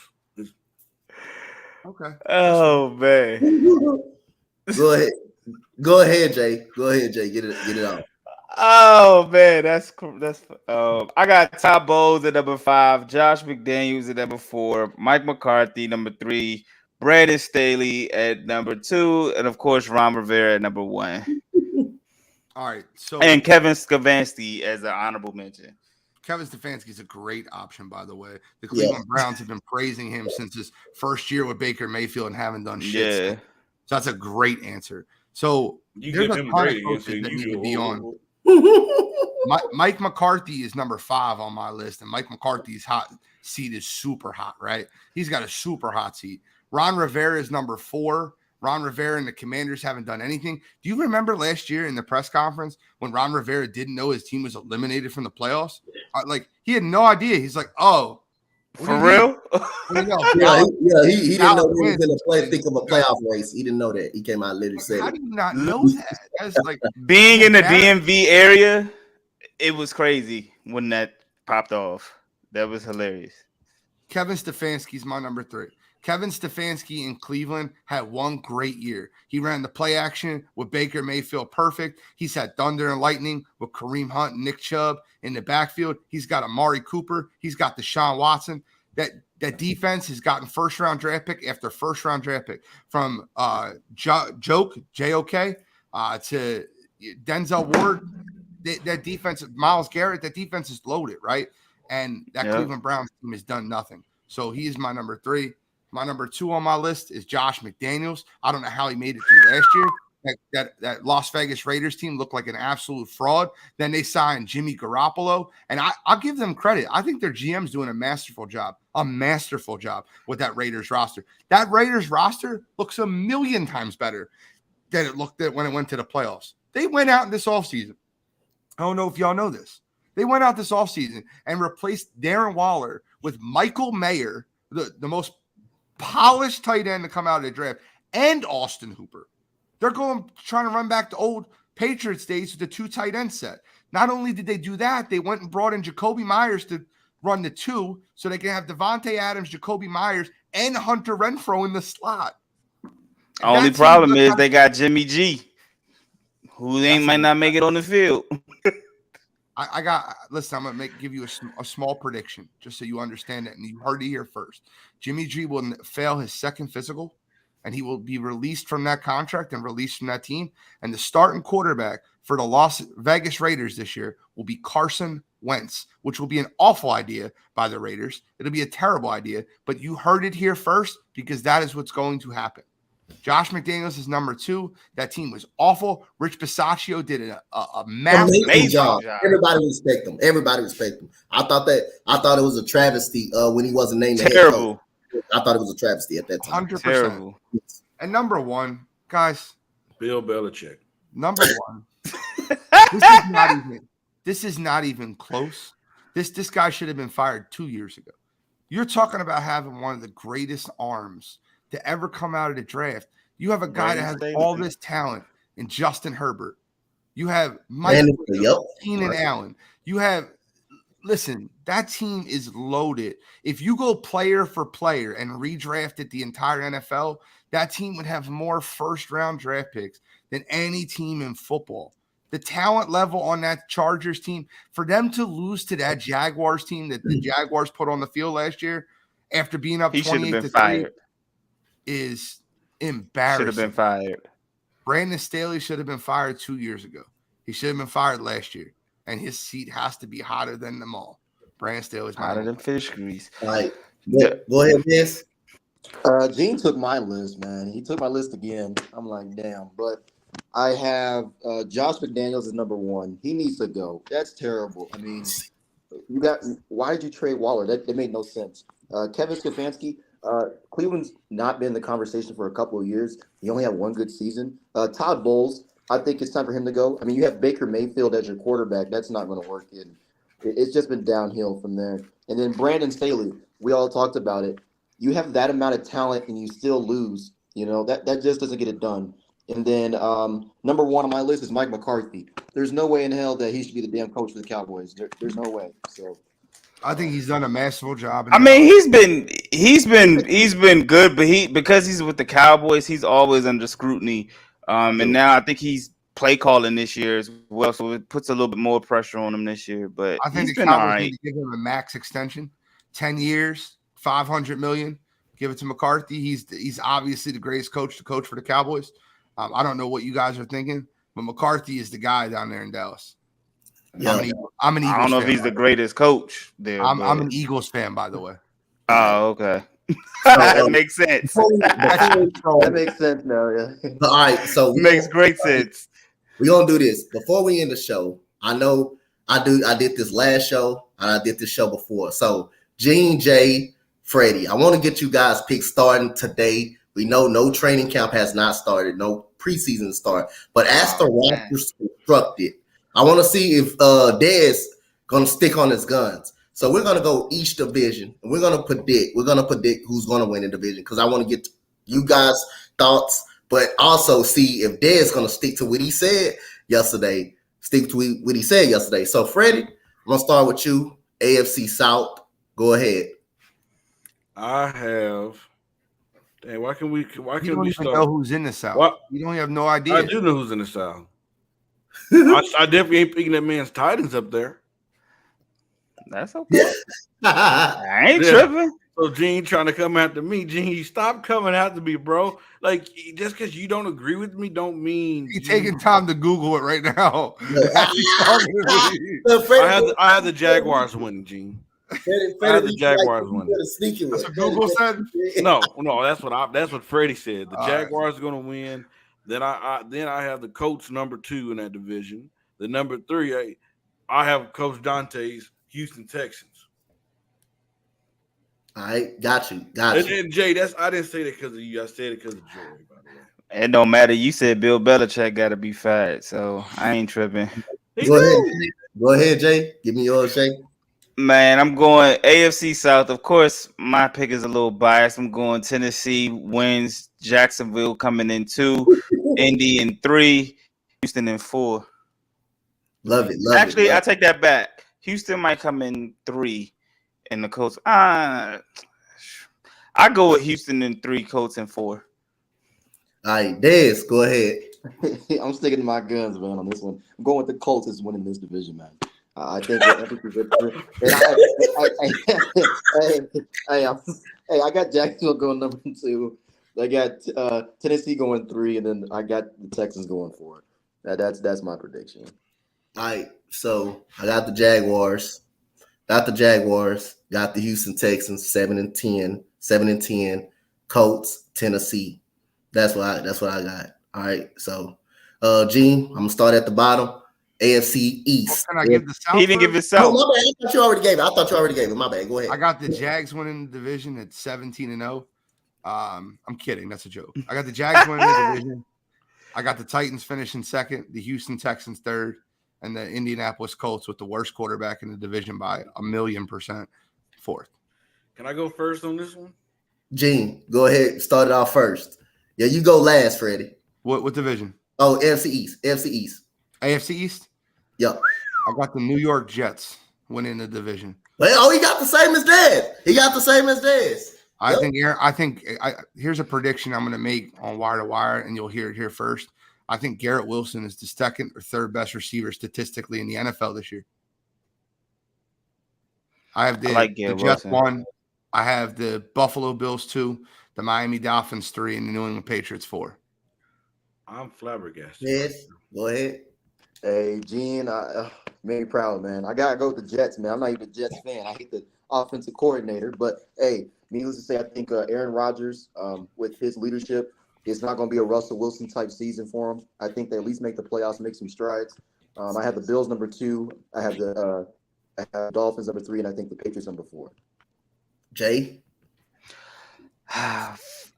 Okay. Oh man. Go ahead, Jay. Get it out. Oh man, that's. I got Todd Bowles at number 5, Josh McDaniels at number 4, Mike McCarthy number 3, Brandon Staley at number 2, and of course Ron Rivera at number 1, All right, so and Kevin Stefanski as an honorable mention. Kevin Stefanski is a great option, by the way. The Yeah. Cleveland Browns have been praising him since his first year with Baker Mayfield and haven't done shit. Yeah. since. So that's a great answer. So You there's give a him ton of great coaches answer. that need You to be on. Yeah, Mike McCarthy is number 5 on my list, and Mike McCarthy's hot seat is super hot, right? He's got a super hot seat. Ron Rivera is number 4. Ron Rivera and the Commanders haven't done anything. Do you remember last year in the press conference when Ron Rivera didn't know his team was eliminated from the playoffs? Like, he had no idea. He's like, oh. what do For you mean? real? What do you know? he didn't know Dallas he was wins. going to think of a playoff race. He didn't know that. He came out and literally said How it. do you not know that? That's like Being in the embarrassing. DMV area, it was crazy when that popped off. That was hilarious. Kevin Stefanski's my number 3. Kevin Stefanski in Cleveland had one great year. He ran the play action with Baker Mayfield perfect. He's had thunder and lightning with Kareem Hunt and Nick Chubb in the backfield. He's got Amari Cooper. He's got Deshaun Watson. That defense has gotten first-round draft pick after first-round draft pick from J-O-K, to Denzel Ward. That defense, Myles Garrett, that defense is loaded, right? And that Cleveland Browns team has done nothing. So he is my number 3. My number 2 on my list is Josh McDaniels. I don't know how he made it through last year. That Las Vegas Raiders team looked like an absolute fraud. Then they signed Jimmy Garoppolo, and I'll give them credit. I think their GM's doing a masterful job with that Raiders roster. That Raiders roster looks a million times better than it looked at when it went to the playoffs. They went out in this offseason. I don't know if y'all know this. They went out this offseason and replaced Darren Waller with Michael Mayer, the most polished tight end to come out of the draft, and Austin Hooper. They're trying to run back to old Patriots days with the 2 tight end set. Not only did they do that, they went and brought in Jacoby Myers to run the 2 so they can have Devontae Adams, Jacoby Myers, and Hunter Renfrow in the slot. Only problem is they got Jimmy G, who might not make it on the field. Listen, I'm going to give you a small prediction just so you understand it. And you heard it here first. Jimmy G will fail his second physical, and he will be released from that contract and released from that team. And the starting quarterback for the Las Vegas Raiders this year will be Carson Wentz, which will be an awful idea by the Raiders. It'll be a terrible idea, but you heard it here first because that is what's going to happen. Josh McDaniels is number 2. That team was awful. Rich Bisaccio did a amazing job. Everybody respect him. I thought it was a travesty when he wasn't named the head coach. I thought it was a travesty at that time. 100%. Terrible. And number 1, guys. Bill Belichick. Number 1. This is not even close. This guy should have been fired 2 years ago. You're talking about having one of the greatest arms to ever come out of the draft. You have a guy that has all this talent in Justin Herbert. You have Mike Keenan Allen. You have, listen, that team is loaded. If you go player for player and redrafted the entire NFL, that team would have more first-round draft picks than any team in football. The talent level on that Chargers team, for them to lose to that Jaguars team that the Jaguars put on the field last year after being up 28-3 is embarrassing. Should have been fired. Brandon Staley should have been fired 2 years ago. He should have been fired last year, and his seat has to be hotter than them all. Brandon Staley's hotter than fish grease. All right, go ahead, Vince. Gene took my list, man. He took my list again. I'm like, damn. But I have Josh McDaniels is number 1. He needs to go. That's terrible. I mean, why did you trade Waller? That made no sense. Kevin Stefanski. Cleveland's not been in the conversation for a couple of years. He only had one good season. Todd Bowles, I think it's time for him to go. I mean, you have Baker Mayfield as your quarterback. That's not going to work. It's just been downhill from there. And then Brandon Staley, we all talked about it. You have that amount of talent and you still lose. You know, that just doesn't get it done. And then number 1 on my list is Mike McCarthy. There's no way in hell that he should be the damn coach for the Cowboys. There's no way. So I think he's done a masterful job. I mean, he's been good, but because he's with the Cowboys, he's always under scrutiny. And now I think he's play calling this year as well, so it puts a little bit more pressure on him this year. But I think he's the been all Cowboys right. need to give him a max extension, 10 years, $500 million. Give it to McCarthy. He's obviously the greatest coach to coach for the Cowboys. I don't know what you guys are thinking, but McCarthy is the guy down there in Dallas. Yeah. I'm an Eagles fan. I don't know if he's the greatest coach there. I'm an Eagles fan, by the way. Oh, okay. That makes sense. That makes sense now. Yeah. All right, so Makes great sense. We're gonna do this before we end the show. I know I did this last show and I did this show before. So Gene, Jay, Freddie, I want to get you guys picks starting today. We know no training camp has not started, no preseason start. But as the roster's constructed, I want to see if Dez gonna stick on his guns. So we're gonna go each division and we're gonna predict who's gonna win the division because I want to get you guys' thoughts, but also see if Dez gonna stick to what he said yesterday. So Freddie, I'm gonna start with you. AFC South. Go ahead. I have. Dang, why can we start? Know who's in the South? What? You don't have no idea. I do know who's in the South. I definitely ain't picking that man's Titans up there. That's okay. I ain't tripping. So Gene trying to come after me. Gene, stop coming after me, bro. Like, just because you don't agree with me don't mean you're taking time to Google it right now. I have the Jaguars winning, Gene. I have the Jaguars winning. That's what Google said. No, that's what Freddie said. The Jaguars are going to win. Then I have the Colts number 2 in that division. The number 3, I have Coach Dante's Houston Texans. All right, got you. And Jay, I didn't say that because of you. I said it because of Joey, by the way. It don't matter. You said Bill Belichick got to be fired, so I ain't tripping. Go ahead, Jay. Give me yours, Jay. Man, I'm going AFC South. Of course, my pick is a little biased. I'm going Tennessee wins, Jacksonville coming in 2, Indy in 3, Houston in 4. Love it. Actually, I take that back. Houston might come in 3, and the Colts. I go with Houston in 3, Colts in 4. All right, Dez, go ahead. I'm sticking to my guns, man, on this one. I'm going with the Colts as winning this division, man. I think I got Jacksonville going number 2. I got Tennessee going 3, and then I got the Texans going 4. That's my prediction. All right, so I got the Jaguars. Got the Houston Texans 7-10. Colts, Tennessee. That's what I got. All right, so Gene, I'm gonna start at the bottom. AFC East. Can I give the South? He didn't give his South. Oh, my bad. I thought you already gave it. My bad. Go ahead. I got the Jags winning the division at 17-0. I'm kidding. That's a joke. I got the Jags winning the division. I got the Titans finishing 2nd, the Houston Texans 3rd, and the Indianapolis Colts with the worst quarterback in the division by 1,000,000% 4th. Can I go first on this one? Gene, go ahead. Start it off first. Yeah, you go last, Freddie. What division? Oh, AFC East. AFC East? Yep. I got the New York Jets winning the division. Well, he got the same as Dez. I think here's a prediction I'm going to make on Wire to Wire, and you'll hear it here first. I think Garrett Wilson is the 2nd or 3rd best receiver statistically in the NFL this year. I have the Jets 1. I have the Buffalo Bills 2, the Miami Dolphins 3, and the New England Patriots 4. I'm flabbergasted. Yes, go ahead. Hey, Gene, made me proud, man. I gotta go with the Jets, man. I'm not even a Jets fan. I hate the offensive coordinator, but hey, needless to say, I think Aaron Rodgers, with his leadership, it's not going to be a Russell Wilson type season for him. I think they at least make the playoffs, make some strides. I have the Bills number 2. I have the Dolphins number 3, and I think the Patriots number 4. Jay?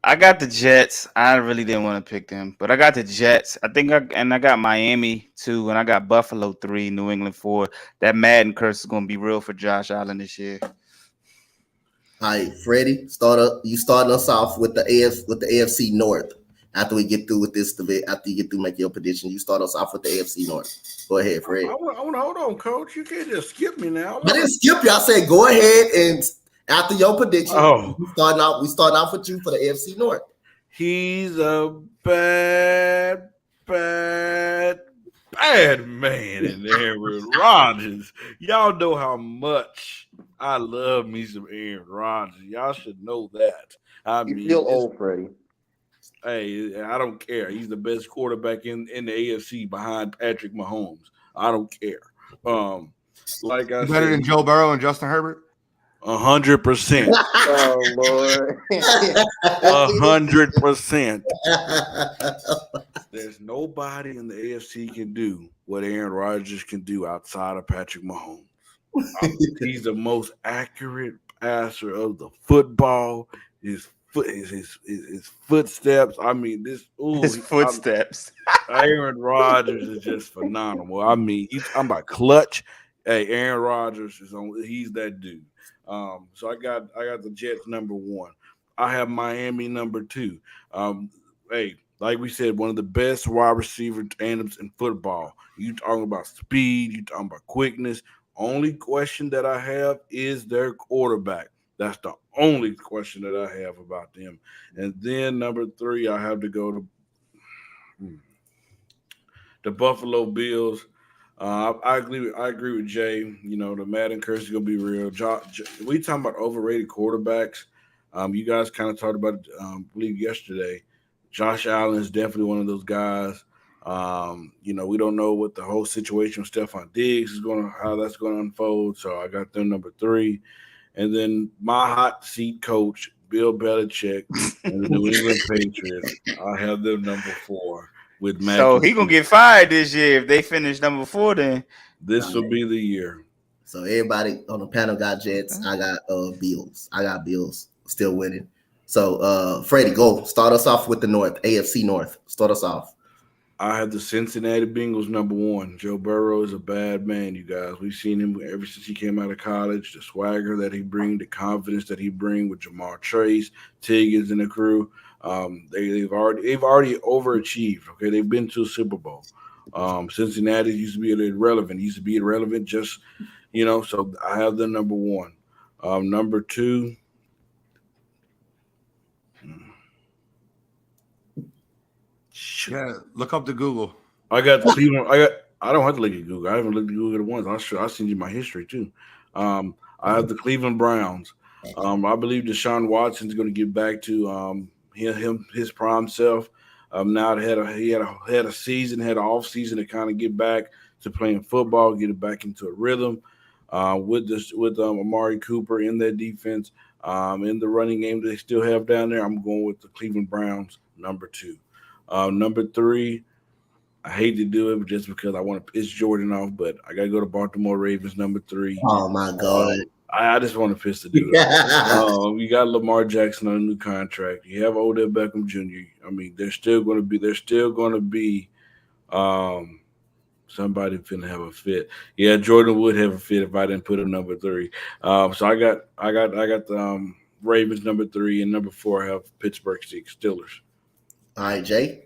I got the Jets. I really didn't want to pick them, but I got the Jets. I got Miami 2, and I got Buffalo 3, New England 4. That Madden curse is going to be real for Josh Allen this year. All right, Freddie, you starting us off with the AFC North. After we get through with this debate, after you get through making your prediction, you start us off with the AFC North. Go ahead, Freddie. I want to hold on, Coach. You can't just skip me now. I didn't skip you. I said go ahead and after your prediction, we starting off with you for the AFC North. He's a bad bad man in Aaron Rodgers. Y'all know how much I love me some Aaron Rodgers. Y'all should know that. I You mean, feel old, Freddie. hey, I don't care. He's the best quarterback in the AFC behind Patrick Mahomes. I don't care. Like I Better said, than Joe Burrow and Justin Herbert. 100%. Oh Lord. 100%. There's nobody in the AFC can do what Aaron Rodgers can do outside of Patrick Mahomes. He's the most accurate passer of the football. His footsteps. I mean, His footsteps. Aaron Rodgers is just phenomenal. I mean, I'm about clutch. Hey, Aaron Rodgers he's that dude. So I got the Jets number 1. I have Miami number 2. Hey, like we said, one of the best wide receiver tandems in football. You talking about speed, you talking about quickness. Only question that I have is their quarterback. That's the only question that I have about them. And then number 3, I have to go to the Buffalo Bills. I agree with Jay. You know, the Madden curse is gonna be real. We talking about overrated quarterbacks. You guys kind of talked about it, I believe yesterday. Josh Allen is definitely one of those guys. You know, we don't know what the whole situation with Stephon Diggs is how that's gonna unfold. So I got them number 3. And then my hot seat coach, Bill Belichick, and the New England Patriots, I have them number 4 with Mac. So he gonna get fired this year if they finish number 4. Then this will be the year. So everybody on the panel got Jets. I got Bills. I got Bills still winning. So Freddie, go start us off with the North, AFC North. Start us off. I have the Cincinnati Bengals number 1. Joe Burrow is a bad man, you guys. We've seen him ever since he came out of college. The swagger that he brings, the confidence that he brings with Jamar Chase, Tiggins, and the crew. They've already overachieved. Okay, they've been to a Super Bowl. Cincinnati used to be irrelevant. Used to be irrelevant, just So I have the number 1. Number 2. Yeah, look up the Google. I got Cleveland. I don't have to look at Google. I haven't looked at Google once. I'll send you my history too. I have the Cleveland Browns. I believe Deshaun Watson is going to get back to his prime self. Now he had a season, had an off season to kind of get back to playing football, get it back into a rhythm. With Amari Cooper in that defense, in the running game that they still have down there, I'm going with the Cleveland Browns number 2. Number 3, I hate to do it just because I want to piss Jordan off, but I got to go to Baltimore Ravens number 3. Oh, my God. I just want to piss the dude off. You got Lamar Jackson on a new contract. You have Odell Beckham Jr. I mean, there's still going to be somebody finna have a fit. Yeah, Jordan would have a fit if I didn't put him number 3. So I got the Ravens number 3, and number 4 I have Pittsburgh Steelers. All right, Jay.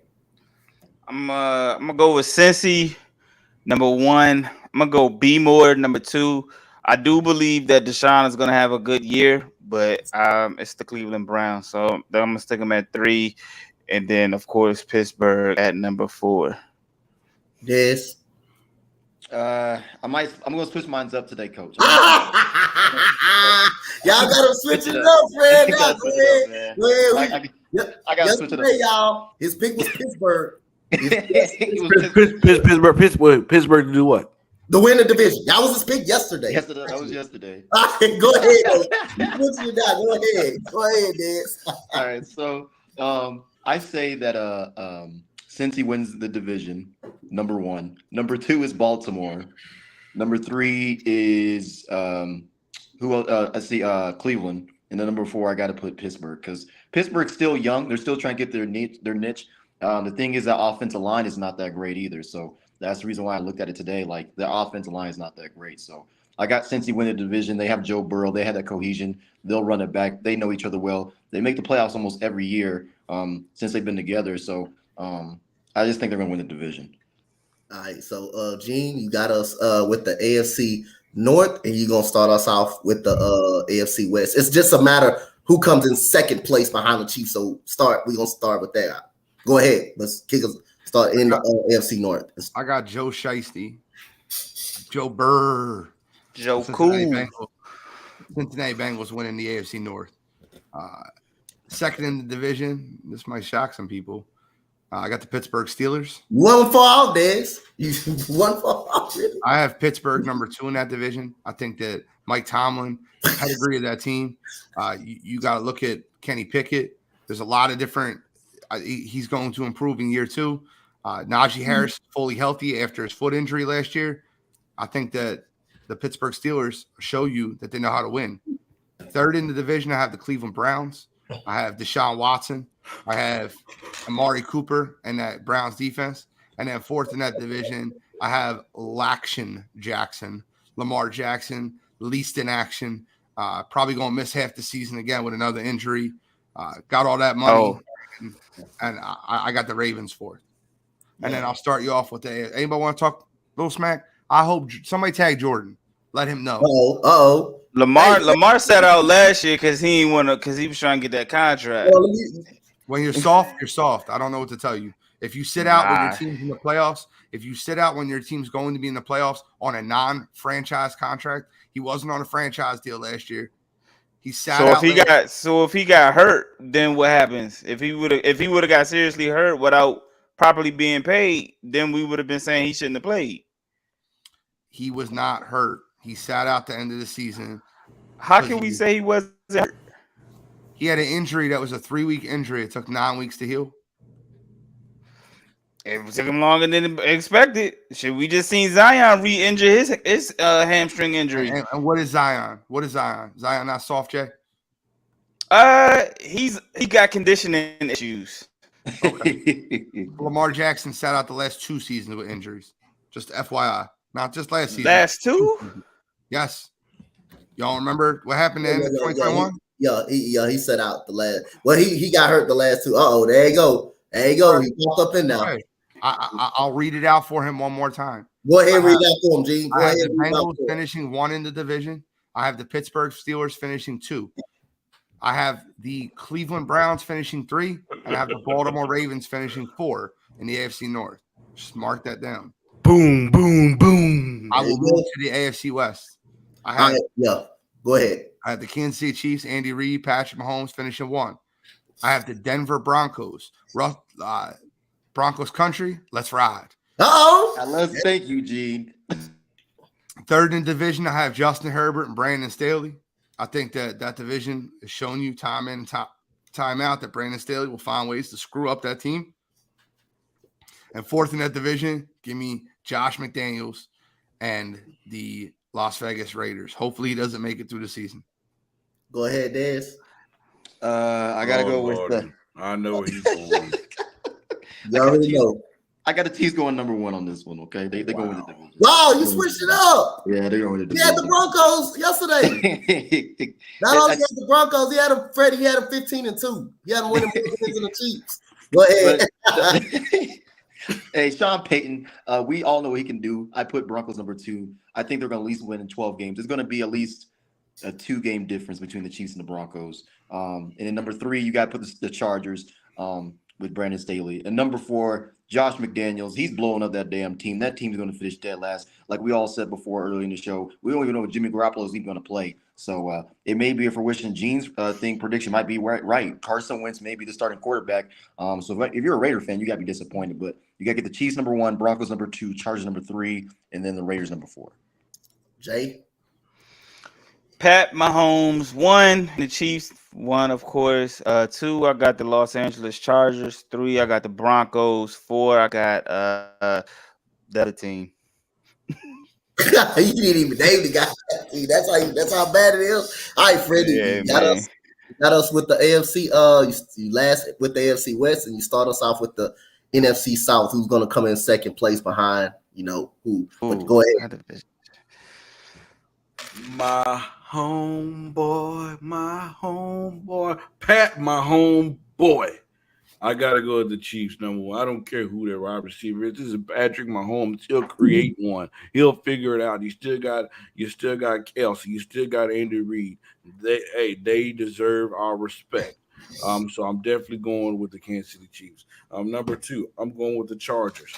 I'm gonna go with Cincy number 1. I'm gonna go B Moore number 2. I do believe that Deshaun is gonna have a good year, but it's the Cleveland Browns, so I'm gonna stick him at 3, and then of course Pittsburgh at number 4. Yes. I'm gonna switch mine up today, Coach. Y'all gotta switch it up, Fred. Go ahead. I got to switch it up. Y'all. His pick was Pittsburgh. Pittsburgh to do what? The win the division. That was his pick yesterday. That was yesterday. All right, go ahead. Go ahead, Dez. All right, so I say that since he wins the division, number 1. Number 2 is Baltimore. Number 3 is Cleveland. And then number 4, I got to put Pittsburgh because Pittsburgh's still young. They're still trying to get their niche. The thing is that offensive line is not that great either. So that's the reason why I looked at it today. Like the offensive line is not that great. So I got Cincy win the division. They have Joe Burrow. They have that cohesion. They'll run it back. They know each other well. They make the playoffs almost every year since they've been together. So I just think they're going to win the division. All right. So, Gene, you got us with the AFC North, and you're going to start us off with the AFC West. It's just a matter who comes in second place behind the Chiefs. So we're going to start with that. Go ahead. Let's Start in the AFC North. I got Joe Shiesty, Joe Burr, Joe Cincinnati Cool. Bengals. Cincinnati Bengals winning the AFC North. Second in the division. This might shock some people. I got the Pittsburgh Steelers. One for all days. One for all. Really? I have Pittsburgh number 2 in that division. I think that Mike Tomlin, the pedigree of that team. You got to look at Kenny Pickett. There's a lot of different. He's going to improve in year 2. Najee Harris fully healthy after his foot injury last year. I think that the Pittsburgh Steelers show you that they know how to win. Third in the division, I have the Cleveland Browns. I have Deshaun Watson. I have Amari Cooper and that Browns defense. And then fourth in that division, I have Lakshan Jackson, Lamar Jackson, least in action. Probably going to miss half the season again with another injury. Got all that money. And I got the Ravens fourth. And then I'll start you off with anybody want to talk a little smack? I hope somebody tag Jordan. Let him know. Oh. Lamar sat out last year because he was trying to get that contract. When you're soft, you're soft. I don't know what to tell you. If you sit out when your team's in the playoffs, if you sit out when your team's going to be in the playoffs on a non-franchise contract, he wasn't on a franchise deal last year. He sat out. If he got hurt, then what happens? If he would have got seriously hurt without properly being paid, then we would have been saying he shouldn't have played. He was not hurt. He sat out the end of the season. How can we say he wasn't hurt? He had an injury that was a 3-week injury. It took 9 weeks to heal. It took him longer than expected. Should we just seen Zion re-injure his hamstring injury? And what is Zion? Zion not soft, Jay? He got conditioning issues. Okay. Lamar Jackson sat out the last 2 seasons with injuries. Just FYI. Not just last season. Last 2? Yes. Y'all remember what happened in 2021? He set out the last. Well, he got hurt the last 2. There you go. He popped up in now. Okay. I'll read it out for him one more time. Go ahead and read that for him, Gene. I have the Bengals finishing 1 in the division. I have the Pittsburgh Steelers finishing 2. I have the Cleveland Browns finishing 3, and I have the Baltimore Ravens finishing 4 in the AFC North. Just mark that down. Boom, boom, boom. I will move to the AFC West. Go ahead. I have the Kansas City Chiefs, Andy Reid, Patrick Mahomes finishing 1. I have the Denver Broncos. Broncos country, let's ride. Thank you, Gene. Third in division, I have Justin Herbert and Brandon Staley. I think that division is showing you time in and time out that Brandon Staley will find ways to screw up that team. And fourth in that division, give me Josh McDaniels and the Las Vegas Raiders. Hopefully he doesn't make it through the season. Go ahead, Des. I got to go with I know where he's going. You already know. I got the Chiefs going number 1 on this one, okay? They go with the division. Wow, you switched it up. Yeah, they're going with the division. He had the Broncos yesterday. Not only had the Broncos, he had them 15-2. He had them winning in the Chiefs. Go ahead. Hey, Sean Payton, we all know what he can do. I put Broncos number 2. I think they're going to at least win in 12 games. There's going to be at least a 2-game difference between the Chiefs and the Broncos. And in number 3, you got to put the Chargers with Brandon Staley. And number 4, Josh McDaniels. He's blowing up that damn team. That team's going to finish dead last. Like we all said before early in the show, we don't even know if Jimmy Garoppolo is even going to play. So it may be a fruition. Gene's prediction might be right. Carson Wentz may be the starting quarterback. So if you're a Raider fan, you got to be disappointed. But you got to get the Chiefs number 1, Broncos number 2, Chargers number 3, and then the Raiders number 4. Jay? Pat Mahomes 1, the Chiefs 1, of course. 2, I got the Los Angeles Chargers. 3, I got the Broncos. 4, I got the other team. You didn't even name the guy. That's how bad it is. All right, Freddie, you got us with the AFC. You last with the AFC West, and you start us off with the NFC South. Who's going to come in second place behind? Who? Go ahead. My homeboy, Pat, my homeboy. I gotta go with the Chiefs number 1. I don't care who their wide receiver is. This is Patrick Mahomes. He'll create one. He'll figure it out. You still got Kelsey. You still got Andy Reid. They deserve our respect. So I'm definitely going with the Kansas City Chiefs. Number 2, I'm going with the Chargers.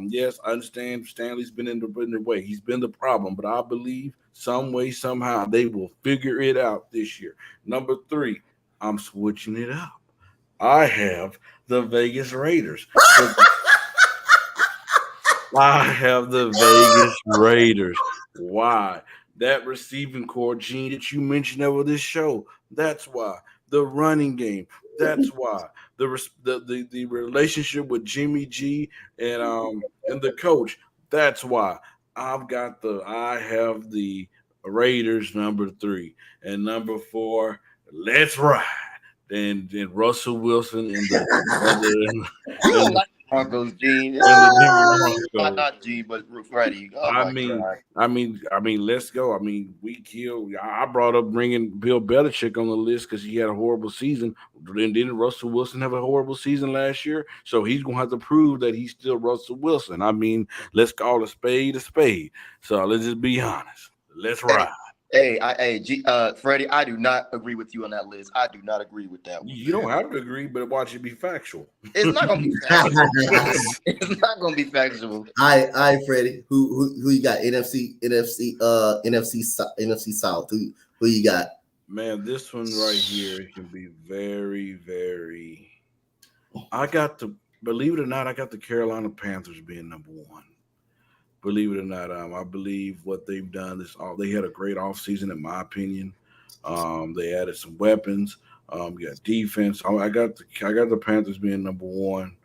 Yes, I understand Stanley's been in the way. He's been the problem, but I believe some way, somehow, they will figure it out this year. Number 3, I'm switching it up. I have the Vegas Raiders. I have the Vegas Raiders. Why? That receiving core, Gene, that you mentioned over this show. That's why. The running game. That's why. The relationship with Jimmy G and the coach. That's why. I have the Raiders number 3. And number 4, let's ride. And Russell Wilson You and don't the, like the Broncos, Gene. and the Denver Broncos. Not Gene, but Freddie. Oh I my mean, God. let's go. I mean, we killed. I brought up bringing Bill Belichick on the list because he had a horrible season. And didn't Russell Wilson have a horrible season last year? So he's gonna have to prove that he's still Russell Wilson. I mean, let's call a spade a spade. So let's just be honest. Let's ride. Freddie, I do not agree with you on that list. I do not agree with that one. You don't have to agree, but watch it be factual. It's not gonna be factual. It's not gonna be factual. All right, Freddie. Who you got? NFC South. Who you got? Man, this one right here can be very, very. Believe it or not, I got the Carolina Panthers being number 1. Believe it or not, I believe what they've done is they had a great offseason, in my opinion. They added some weapons. You got defense. I got the Panthers being number 1.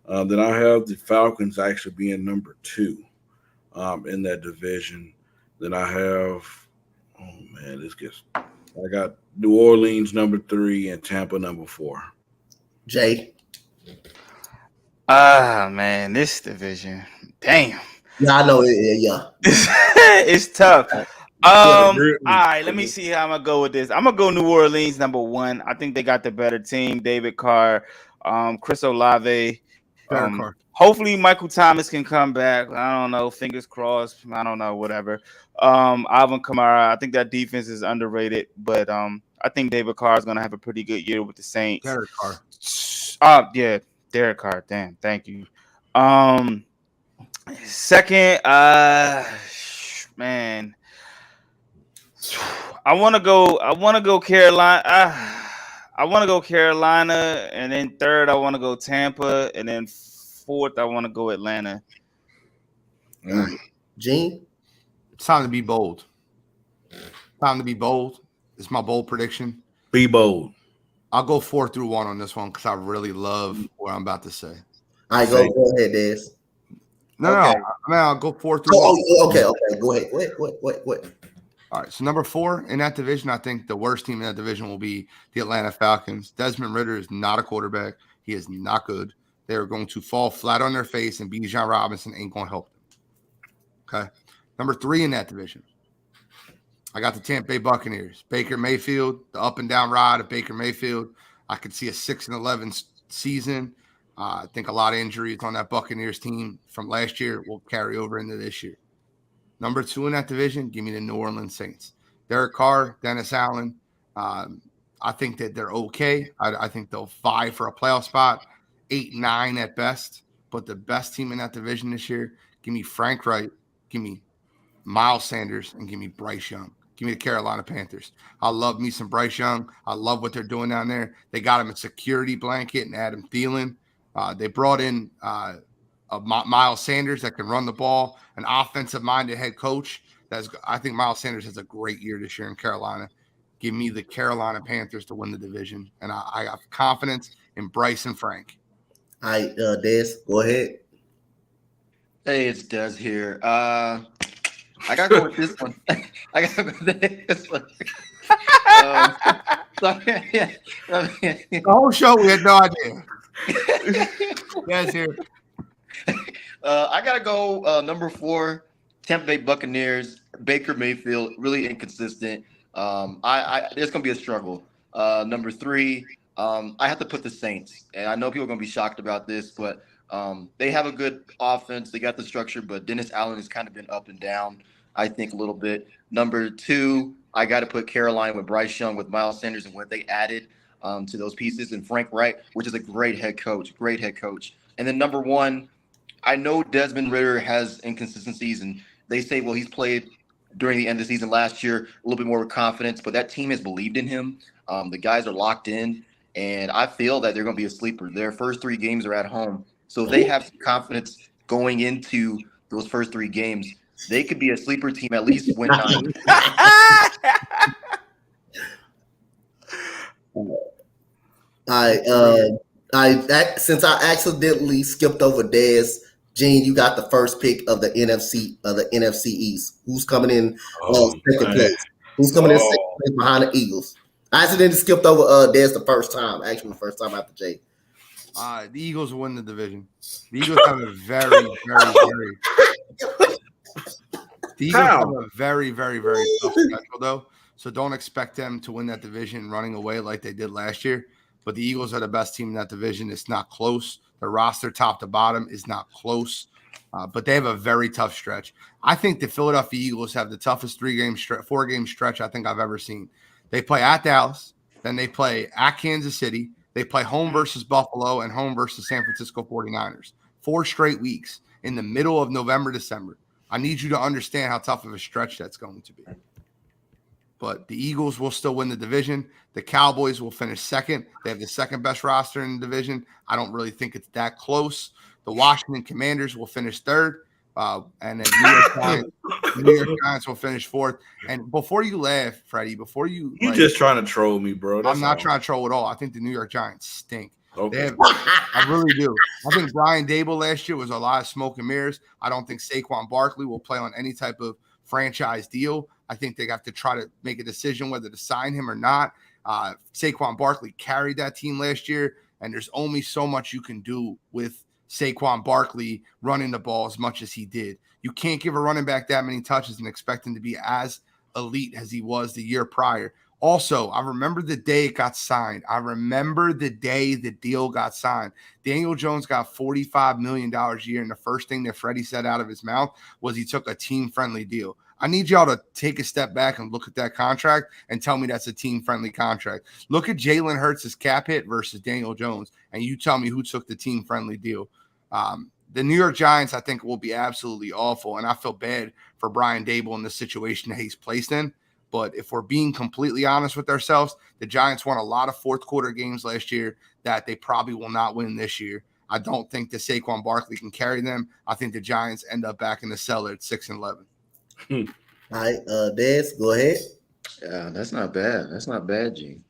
Then I have the Falcons actually being number 2 in that division. Then I have, I got New Orleans number 3 and Tampa number 4. Jay. Man, this division. Damn. Yeah, I know it. Yeah. It's tough. All right, let me see how I'm gonna go with this. I'm gonna go New Orleans number 1. I think they got the better team. David Carr, Chris Olave. Hopefully Michael Thomas can come back. I don't know. Fingers crossed. I don't know. Whatever. Alvin Kamara. I think that defense is underrated, but I think David Carr is gonna have a pretty good year with the Saints. Derek Carr. Yeah, Derek Carr. Damn. Thank you. Second, man, I want to go Carolina. I want to go Carolina, and then third, I want to go Tampa, and then fourth, I want to go Atlanta. Gene? It's time to be bold. It's my bold prediction. Be bold. I'll go 4 through 1 on this one because I really love what I'm about to say. All right, go ahead, Des. No, I'll go 4 through 1. Okay. Go ahead. Wait. All right, so number 4 in that division, I think the worst team in that division will be the Atlanta Falcons. Desmond Ridder is not a quarterback. He is not good. They are going to fall flat on their face, and Bijan Robinson ain't going to help them. Okay. Number 3 in that division, I got the Tampa Bay Buccaneers. Baker Mayfield, the up and down ride of Baker Mayfield. I could see a 6-11 season. I think a lot of injuries on that Buccaneers team from last year will carry over into this year. Number 2 in that division, give me the New Orleans Saints. Derek Carr, Dennis Allen. I think that they're okay. I think they'll vie for a playoff spot, 8-9 at best. But the best team in that division this year, give me Frank Wright, give me Miles Sanders, and give me Bryce Young. Give me the Carolina Panthers. I love me some Bryce Young. I love what they're doing down there. They got him a security blanket and Adam Thielen. They brought in Miles Sanders that can run the ball, an offensive-minded head coach. I think Miles Sanders has a great year this year in Carolina. Give me the Carolina Panthers to win the division, and I have confidence in Bryce and Frank. All right, Des, go ahead. Hey, it's Des here. I gotta go with this one. This one. The whole show, we had no idea. Des here. I gotta go number 4, Tampa Bay Buccaneers. Baker Mayfield, really inconsistent. There's gonna be a struggle. Number 3, I have to put the Saints, and I know people are gonna be shocked about this, but they have a good offense. They got the structure, but Dennis Allen has kind of been up and down, I think, a little bit. Number 2, I got to put Carolina with Bryce Young, with Miles Sanders, and what they added. to those pieces, and Frank Wright, which is a great head coach. And then number one, I know Desmond Ridder has inconsistencies, and they say, well, he's played during the end of the season last year a little bit more with confidence, but that team has believed in him. The guys are locked in, and I feel that they're going to be a sleeper. Their first 3 games are at home, so they have some confidence going into those first 3 games. They could be a sleeper team, at least win 9. Since I accidentally skipped over Dez, Gene, you got the first pick of the NFC East. Who's coming in second place? Who's coming in second place behind the Eagles? I accidentally skipped over Dez the first time after Jay. The Eagles will win the division. The Eagles have a very, very, very, very tough schedule, though. So don't expect them to win that division running away like they did last year. But the Eagles are the best team in that division. It's not close. The roster top to bottom is not close. But they have a very tough stretch. I think the Philadelphia Eagles have the toughest 4-game stretch I think I've ever seen. They play at Dallas, then they play at Kansas City. They play home versus Buffalo and home versus San Francisco 49ers. 4 straight weeks in the middle of November, December. I need you to understand how tough of a stretch that's going to be. But the Eagles will still win the division. The Cowboys will finish second. They have the second best roster in the division. I don't really think it's that close. The Washington Commanders will finish third. And then New York Giants will finish fourth. And before you laugh, Freddie, you just trying to troll me, bro. I'm not trying to troll at all. I think the New York Giants stink. Okay. I really do. I think Brian Dable last year was a lot of smoke and mirrors. I don't think Saquon Barkley will play on any type of franchise deal. I think they have to try to make a decision whether to sign him or not. Saquon Barkley carried that team last year, and there's only so much you can do with Saquon Barkley running the ball as much as he did. You can't give a running back that many touches and expect him to be as elite as he was the year prior. Also, I remember the day it got signed. I remember the day the deal got signed. Daniel Jones got $45 million a year, and the first thing that Freddie said out of his mouth was he took a team-friendly deal. I need y'all to take a step back and look at that contract and tell me that's a team-friendly contract. Look at Jalen Hurts' cap hit versus Daniel Jones, and you tell me who took the team-friendly deal. The New York Giants, I think, will be absolutely awful, and I feel bad for Brian Dable in the situation that he's placed in. But if we're being completely honest with ourselves, the Giants won a lot of fourth-quarter games last year that they probably will not win this year. I don't think that Saquon Barkley can carry them. I think the Giants end up back in the cellar at 6-11. All right, Des, go ahead. Yeah, that's not bad. That's not bad, Gene.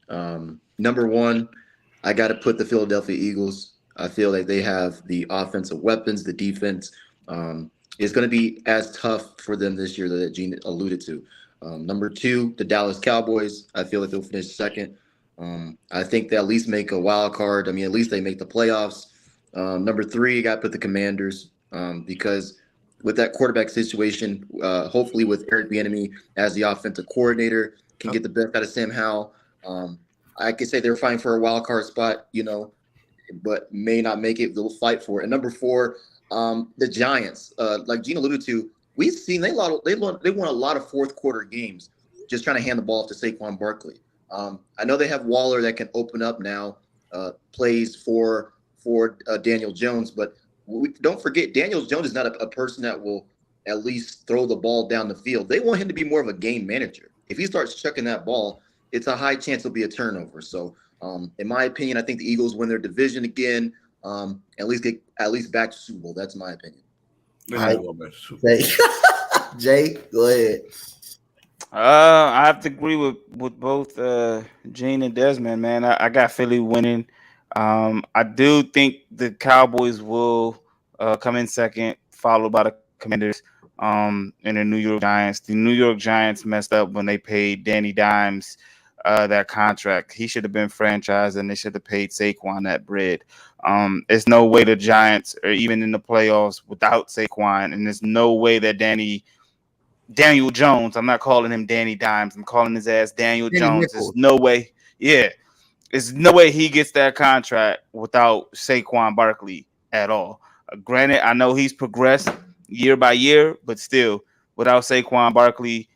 Number one, I got to put the Philadelphia Eagles. I feel like they have the offensive weapons, the defense. It's going to be as tough for them this year that Gene alluded to. Number two, the Dallas Cowboys. I feel like they'll finish second. I think they at least make a wild card. I mean, at least they make the playoffs. Number three, you got to put the Commanders because with that quarterback situation, hopefully with Eric Bieniemy as the offensive coordinator, can get the best out of Sam Howell. I could say they're fighting for a wild card spot, but may not make it. They'll fight for it. And number four, the Giants. Like Gene alluded to, we've seen they won a lot of fourth quarter games just trying to hand the ball off to Saquon Barkley. I know they have Waller that can open up now plays for Daniel Jones, but don't forget Daniel Jones is not a person that will at least throw the ball down the field. They want him to be more of a game manager. If he starts chucking that ball, it's a high chance it'll be a turnover. So, in my opinion, I think the Eagles win their division again. At least get back to Super Bowl. That's my opinion. Jay, go ahead. I have to agree with both Gene and Desmond, man. I got Philly winning. I do think the Cowboys will come in second, followed by the Commanders and the New York Giants. The New York Giants messed up when they paid Danny Dimes that contract. He should have been franchised, and they should have paid Saquon that bread. There's no way the Giants are even in the playoffs without Saquon, and there's no way that Daniel Jones, I'm not calling him Danny Dimes, I'm calling his ass Daniel Jones. There's no way. Yeah. There's no way he gets that contract without Saquon Barkley at all. Granted, I know he's progressed year by year, but still, without Saquon Barkley,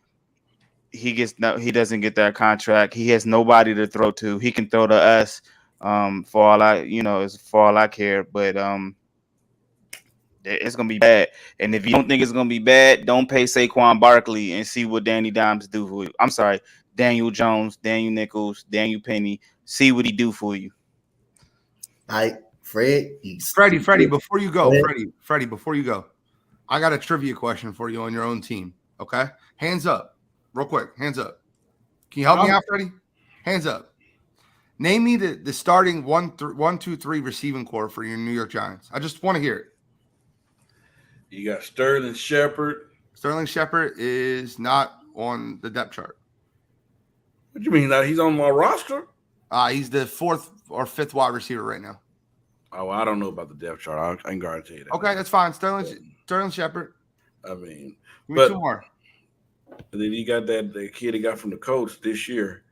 he doesn't get that contract. He has nobody to throw to. He can throw to us. For all I care. But it's gonna be bad. And if you don't think it's gonna be bad, don't pay Saquon Barkley and see what Danny Dimes do for you. I'm sorry, Daniel Jones, Daniel Nichols, Daniel Penny. See what he do for you. Freddie, before you go, Freddie, before you go, I got a trivia question for you on your own team. Okay, hands up, real quick. Hands up. Can you help me out, Freddie? Hands up. Name me the starting 1, 2, 3 receiving core for your New York Giants. I just want to hear it. You got Sterling Shepard. Sterling Shepard is not on the depth chart. What do you mean? That he's on my roster? He's the 4th or 5th wide receiver right now. Oh, I don't know about the depth chart. I can guarantee you that. Okay, that's fine. Sterling Shepard. I mean, give me 2 more. And then you got the kid he got from the coach this year.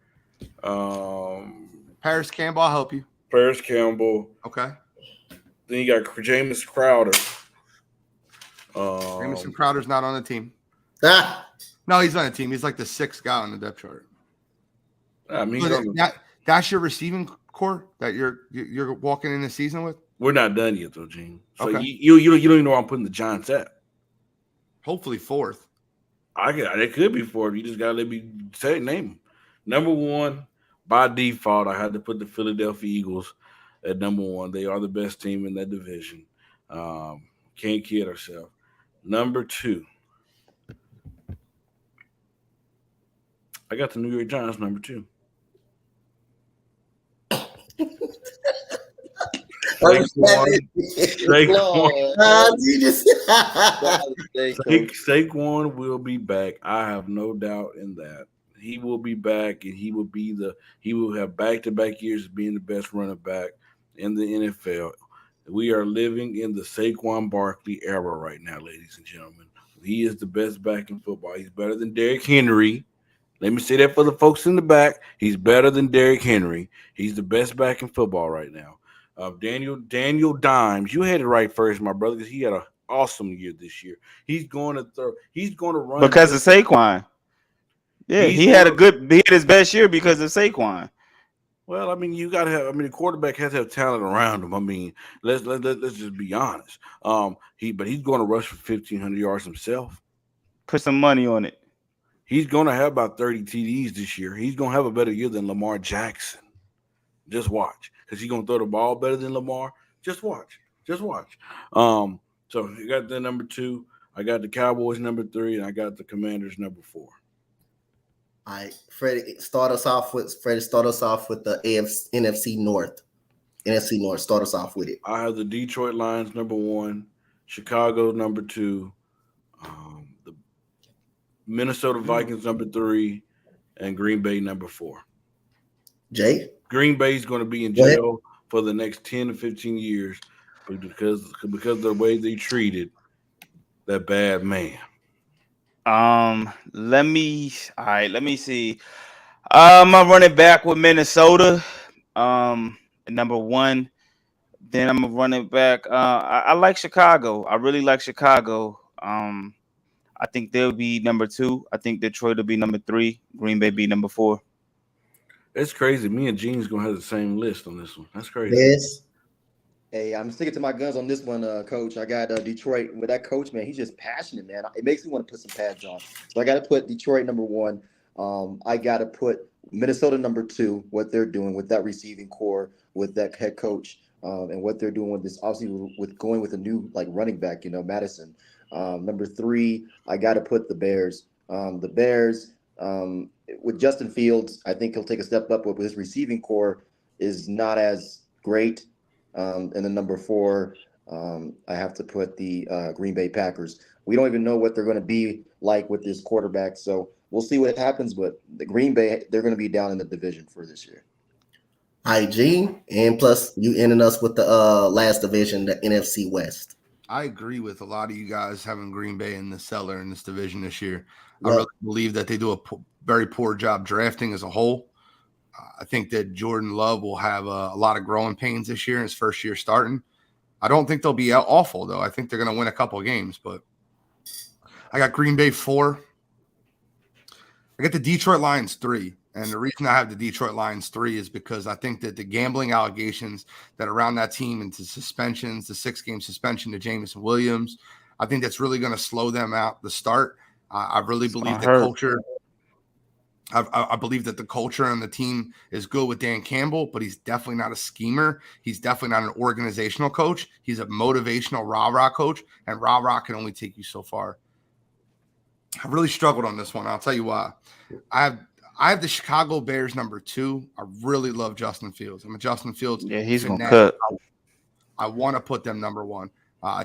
Paris Campbell, I'll help you. Paris Campbell. Okay. Then you got Jameis Crowder. Jamison Crowder's not on the team. No, he's on the team. He's like the 6th guy on the depth chart. I mean, that's your receiving core that you're walking in the season with. We're not done yet, though, Gene. So okay. you don't even know where I'm putting the Giants at. Hopefully 4th. It could be 4th. You just gotta let me name them. Number 1, by default, I had to put the Philadelphia Eagles at number 1. They are the best team in that division. Can't kid ourselves. Number 2, I got the New York Giants number 2. Saquon will be back. I have no doubt in that. He will be back, and he will have back-to-back years of being the best running back in the NFL. We are living in the Saquon Barkley era right now, ladies and gentlemen. He is the best back in football. He's better than Derrick Henry. Let me say that for the folks in the back. He's better than Derrick Henry. He's the best back in football right now. Daniel Dimes, you had it right first, my brother, because he had an awesome year this year. He's going to throw. He's going to run because of Saquon. Yeah, he had his best year because of Saquon. Well, I mean, you got to have. I mean, the quarterback has to have talent around him. I mean, let's just be honest. But he's going to rush for 1,500 yards himself. Put some money on it. He's going to have about 30 TDs this year. He's going to have a better year than Lamar Jackson. Just watch, because he's going to throw the ball better than Lamar. Just watch. So you got the number 2. I got the Cowboys number 3, and I got the Commanders number 4. All right, Freddie, start us off with the NFC North. NFC North, start us off with it. I have the Detroit Lions number 1, Chicago number 2, the Minnesota Vikings number 3, and Green Bay number 4. Jay? Green Bay is going to be in jail for the next 10 to 15 years because of the way they treated that bad man. Let me see. I'm running back with Minnesota. Number 1. Then I'm gonna run it back. I like Chicago. I really like Chicago. I think they'll be number 2. I think Detroit will be number 3. Green Bay be number 4. It's crazy. Me and Gene's gonna have the same list on this one. That's crazy. Yes. Hey, I'm sticking to my guns on this one, Coach. I got Detroit. With that coach, man, he's just passionate, man. It makes me want to put some pads on. So I got to put Detroit number 1. I got to put Minnesota number 2, what they're doing with that receiving core, with that head coach, and what they're doing with this, obviously, with going with a new running back, Madison. Number 3, I got to put the Bears. The Bears, with Justin Fields, I think he'll take a step up with his receiving core is not as great. And then number 4, I have to put the Green Bay Packers. We don't even know what they're going to be like with this quarterback, so we'll see what happens. But the Green Bay, they're going to be down in the division for this year. Hi, Gene, and plus you ended us with the last division, the NFC West. I agree with a lot of you guys having Green Bay in the cellar in this division this year. Yep. I really believe that they do a very poor job drafting as a whole. I think that Jordan Love will have a lot of growing pains this year in his first year starting. I don't think they'll be awful, though. I think they're going to win a couple of games, but I got Green Bay 4. I I got the Detroit Lions 3. And the reason I have the Detroit Lions 3 is because I think that the gambling allegations that around that team into suspensions, the 6-game suspension to Jameson Williams, I think that's really going to slow them out the start. I really believe the culture. I believe that the culture on the team is good with Dan Campbell, but he's definitely not a schemer. He's definitely not an organizational coach. He's a motivational rah-rah coach, and rah-rah can only take you so far. I really struggled on this one. I'll tell you why. I have the Chicago Bears number 2. I really love Justin Fields. I'm a Justin Fields. Yeah, he's going to cook. I want to put them number 1.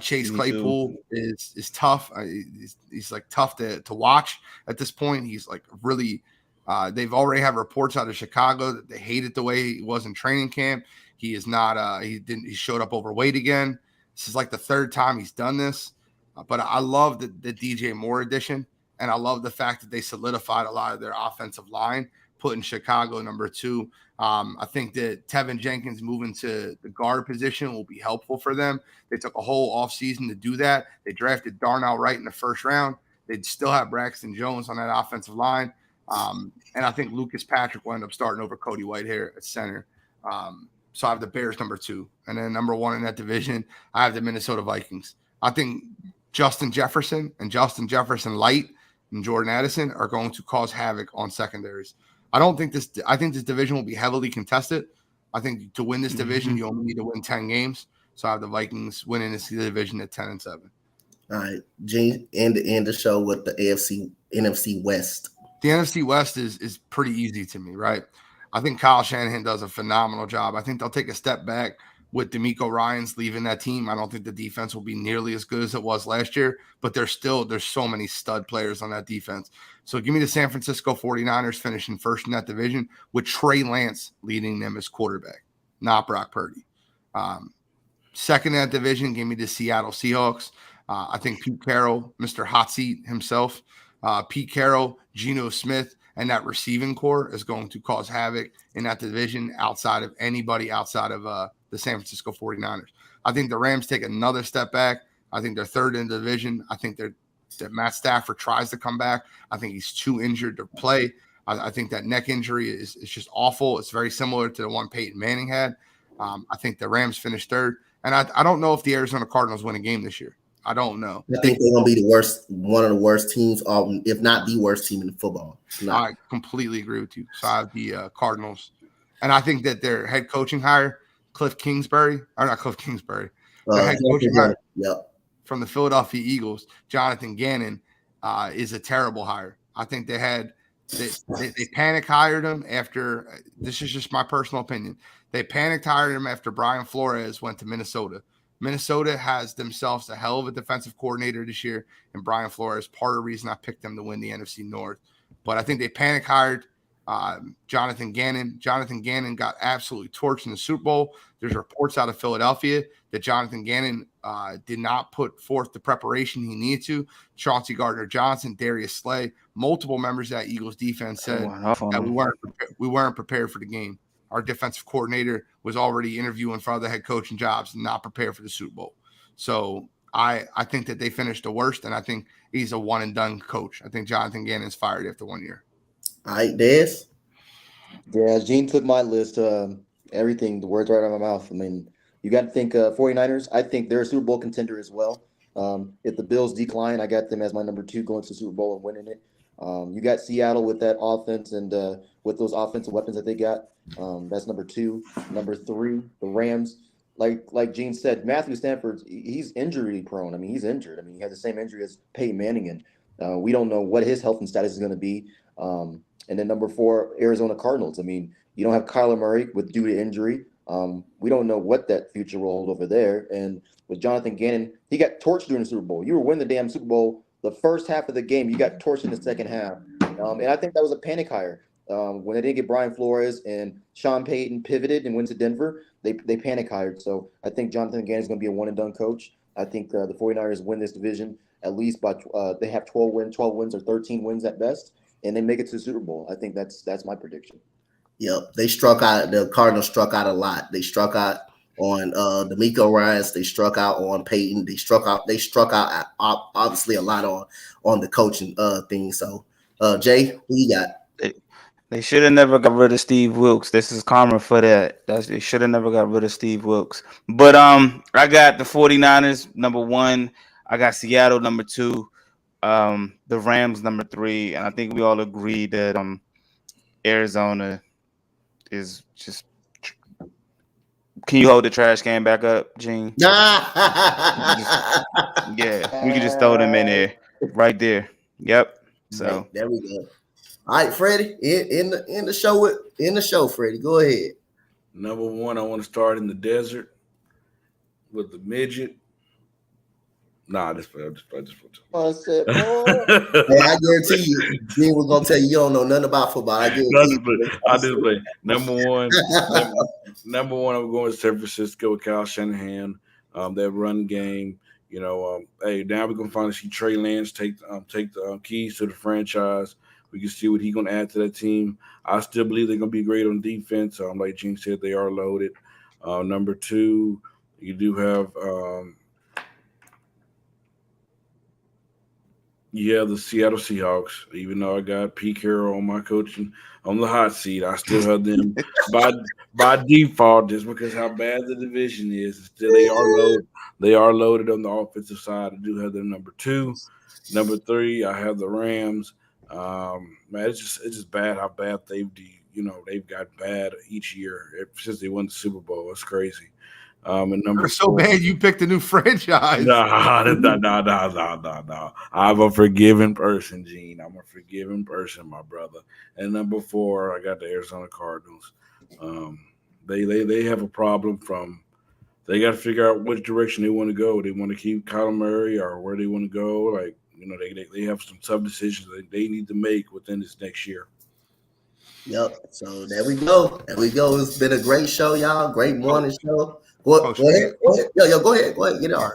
Chase Claypool is tough. He's like tough to watch at this point. He's like really they've already had reports out of Chicago that they hated the way he was in training camp. He is not he showed up overweight again. This is like the 3rd time he's done this. But I love the DJ Moore addition, and I love the fact that they solidified a lot of their offensive line, putting Chicago number 2. I think that Tevin Jenkins moving to the guard position will be helpful for them. They took a whole offseason to do that. They drafted Darnell Wright in the 1st round. They'd still have Braxton Jones on that offensive line. And I think Lucas Patrick will end up starting over Cody Whitehair at center. So I have the Bears number 2. And then number 1 in that division, I have the Minnesota Vikings. I think Justin Jefferson and Justin Jefferson Light and Jordan Addison are going to cause havoc on secondaries. I think this division will be heavily contested. I think to win this division, you only need to win 10 games. So I have the Vikings winning this division at 10-7. All right, Gene, end the show with the NFC West. The NFC West is pretty easy to me, right? I think Kyle Shanahan does a phenomenal job. I think they'll take a step back with DeMeco Ryans leaving that team. I don't think the defense will be nearly as good as it was last year, but there's so many stud players on that defense. So give me the San Francisco 49ers finishing 1st in that division with Trey Lance leading them as quarterback, not Brock Purdy. 2nd in that division, give me the Seattle Seahawks. I think Pete Carroll, Mr. Hot Seat himself, Pete Carroll, Geno Smith, and that receiving core is going to cause havoc in that division outside of anybody outside of the San Francisco 49ers. I think the Rams take another step back. I think they're 3rd in the division. I think that Matt Stafford tries to come back. I think he's too injured to play. I think that neck injury is just awful. It's very similar to the one Peyton Manning had. I think the Rams finished 3rd. And I don't know if the Arizona Cardinals win a game this year. I don't know. I think they're going to be one of the worst teams, if not the worst team in football. I completely agree with you. So I have the Cardinals. And I think that their head coaching hire, their head coaching hire from the Philadelphia Eagles, Jonathan Gannon, is a terrible hire. I think they panic hired him after, this is just my personal opinion, they panicked hired him after Brian Flores went to Minnesota. Minnesota has themselves a hell of a defensive coordinator this year, and Brian Flores, part of the reason I picked them to win the NFC North. But I think they panic hired Jonathan Gannon. Jonathan Gannon got absolutely torched in the Super Bowl. There's reports out of Philadelphia that Jonathan Gannon did not put forth the preparation he needed to. Chauncey Gardner-Johnson, Darius Slay, multiple members of that Eagles defense said that we weren't prepared for the game. Our defensive coordinator was already interviewing for other head coaching jobs and not prepared for the Super Bowl. So I think that they finished the worst, and I think he's a one-and-done coach. I think Jonathan Gannon's fired after 1 year. All right, Des? Yeah, Gene took my list. Everything, the words right out of my mouth. I mean, you got to think 49ers. I think they're a Super Bowl contender as well. If the Bills decline, I got them as my number 2 going to the Super Bowl and winning it. You got Seattle with that offense and with those offensive weapons that they got. That's number 2. Number 3, the Rams. Like Gene said, Matthew Stafford, he's injury prone. I mean, he's injured. I mean, he has the same injury as Peyton Manning, and we don't know what his health and status is going to be. And then number 4, Arizona Cardinals. I mean, you don't have Kyler Murray due to injury. We don't know what that future will hold over there. And with Jonathan Gannon, he got torched during the Super Bowl. You were winning the damn Super Bowl. The first half of the game, you got torched in the second half. And I think that was a panic hire. When they didn't get Brian Flores and Sean Payton pivoted and went to Denver, they panic hired. So I think Jonathan Gannon is going to be a one-and-done coach. I think the 49ers win this division at least by they have 12 wins or 13 wins at best, and they make it to the Super Bowl. I think that's my prediction. Yep, they struck out. The Cardinals struck out a lot. They struck out on DeMeco Ryans. They struck out on Peyton. They struck out obviously a lot on the coaching thing. So Jay, who you got? They should have never got rid of Steve Wilkes. This is karma for that. They should have never got rid of Steve Wilkes. But I got the 49ers number 1. I got Seattle number 2. The Rams number 3, and I think we all agree that Arizona is just. Can you hold the trash can back up, Gene? Yeah, we can just throw them in there, right there. Yep. So there we go. All right, Freddie, in the show, Freddie, go ahead. Number 1, I want to start in the desert with the midget. Nah, just play. I said, hey, I guarantee you, Gene was gonna tell you don't know nothing about football. I guarantee I just play. Number 1, I'm going with San Francisco with Kyle Shanahan. That run game. Hey, now we're gonna finally see Trey Lance take the keys to the franchise. We can see what he's gonna add to that team. I still believe they're gonna be great on defense. Like Gene said, they are loaded. Number 2, you do have the Seattle Seahawks. Even though I got Pete Carroll on my coaching on the hot seat, I still have them by default just because how bad the division is. Still, they are loaded. They are loaded on the offensive side. I do have them number 2. Number 3, I have the Rams. Man, it's just bad how bad they've got bad each year since they won the Super Bowl. It's crazy. And number so 4, bad you picked a new franchise. No. I'm a forgiving person, Gene. I'm a forgiving person, my brother. And number 4, I got the Arizona Cardinals. They have a problem they got to figure out which direction they want to go. They want to keep Kyler Murray or where they want to go. They have some tough decisions that they need to make within this next year. Yep. So there we go. It's been a great show, y'all. Great morning show. Go ahead. Yo, go ahead. Get off.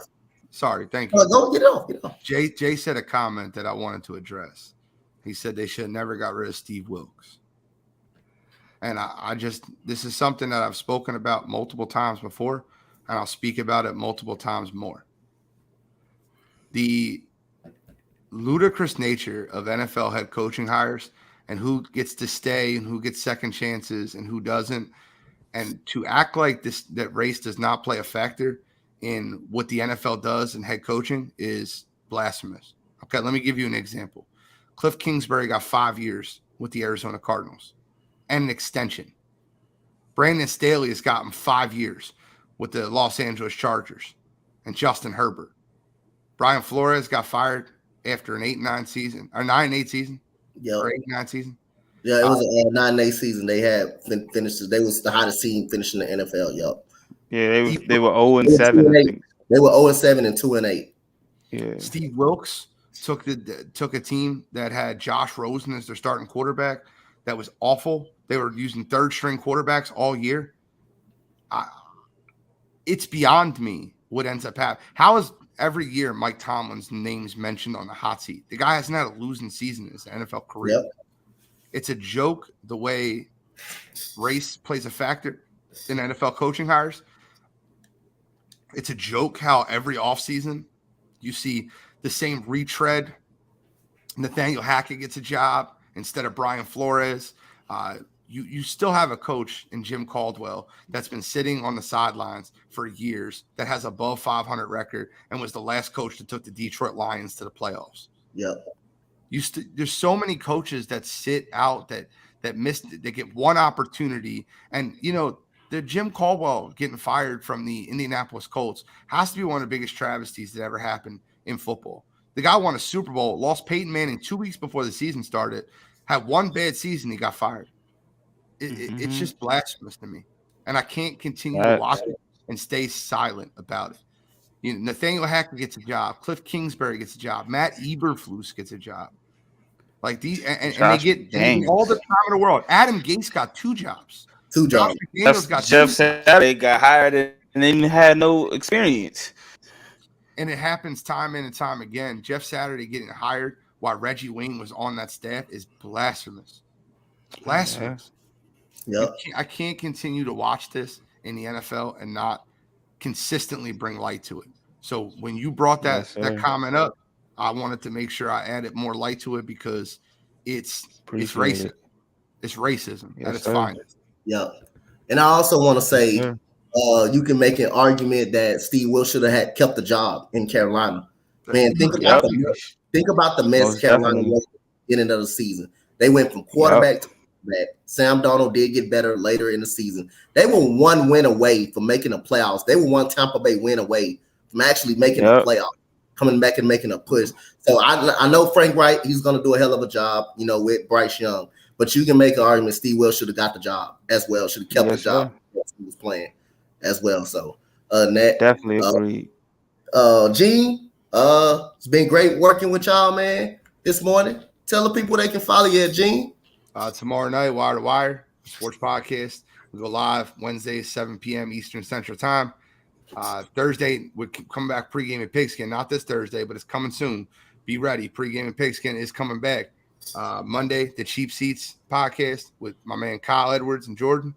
Sorry. Thank you. Go get off. Jay said a comment that I wanted to address. He said they should have never got rid of Steve Wilkes. And this is something that I've spoken about multiple times before, and I'll speak about it multiple times more. The ludicrous nature of NFL head coaching hires and who gets to stay and who gets second chances and who doesn't, and to act like that race does not play a factor in what the NFL does in head coaching is blasphemous. Okay, let me give you an example. Cliff Kingsbury got 5 years with the Arizona Cardinals and an extension. Brandon Staley has gotten 5 years with the Los Angeles Chargers and Justin Herbert. Brian Flores got fired after an 8-9 season or 9-8 season. Yep. Or 8-9 season. Yeah, it was a 9-8 season. They had finished. They was the hottest team finishing the NFL. Yep. Yeah, they were 0-7. I think they were 0-7 and 2-8. Yeah. Steve Wilkes took a team that had Josh Rosen as their starting quarterback. That was awful. They were using third string quarterbacks all year. It's beyond me what ends up happening. How is every year Mike Tomlin's name's mentioned on the hot seat? The guy hasn't had a losing season in his NFL career. Yep. It's a joke the way race plays a factor in NFL coaching hires. It's a joke how every offseason you see the same retread. Nathaniel Hackett gets a job instead of Brian Flores. You still have a coach in Jim Caldwell that's been sitting on the sidelines for years that has above 500 record and was the last coach that took the Detroit Lions to the playoffs. Yep. There's so many coaches that sit out that missed it. They get one opportunity, and the Jim Caldwell getting fired from the Indianapolis Colts has to be one of the biggest travesties that ever happened in football. The guy won a Super Bowl, lost Peyton Manning 2 weeks before the season started, had one bad season, he got fired. It's just blasphemous to me, and I can't continue to watch it and stay silent about it. Nathaniel Hackett gets a job, Cliff Kingsbury gets a job, Matt Eberflus gets a job. Like these, and they get all the time in the world. Adam Gase got 2 jobs. Jeff Saturday got hired and then had no experience. And it happens time in and time again. Jeff Saturday getting hired while Reggie Wayne was on that staff is blasphemous. Blasphemous. Yep. I can't continue to watch this in the NFL and not consistently bring light to it. So when you brought that comment up, I wanted to make sure I added more light to it because it's Appreciate racist. it. It's racism Yes, at its sir. finest. Yeah. And I also want to say, sir. you can make an argument that Steve Wilkes should have kept the job in Carolina. Man, think about the Mets Most Carolina definitely. at the beginning of the season. They went from quarterback to quarterback. Sam Darnold did get better later in the season. They were one win away from making the playoffs. They were one Tampa Bay win away from actually making the playoffs, coming back and making a push. So I know Frank Wright, he's going to do a hell of a job, with Bryce Young. But you can make an argument Steve Wilkes should have got the job as well. Should have kept the job he was playing as well. So that Definitely agreed. Gene, it's been great working with y'all, man, this morning. Tell the people they can follow you at Gene. Tomorrow night, Wire to Wire, sports podcast. We go live Wednesday, 7 p.m. Eastern Central Time. Thursday, we're coming back pregame at Pigskin. Not this Thursday, but it's coming soon. Be ready. Pregame at Pigskin is coming back. Monday, the Cheap Seats podcast with my man Kyle Edwards and Jordan.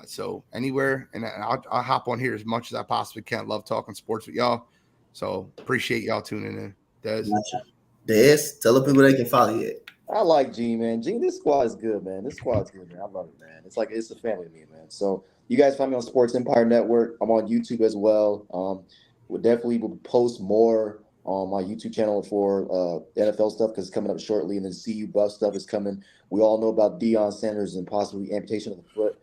So anywhere, and I'll hop on here as much as I possibly can. Love talking sports with y'all. So appreciate y'all tuning in. Des, tell the people they can follow you. I like Gene, man. Gene, this squad is good, man. This squad's good, man. I love it, man. It's a family to me, man. So you guys find me on Sports Empire Network. I'm on YouTube as well. We'll definitely post more on my YouTube channel for NFL stuff because it's coming up shortly, and then CU Buff stuff is coming. We all know about Deion Sanders and possibly amputation of the foot.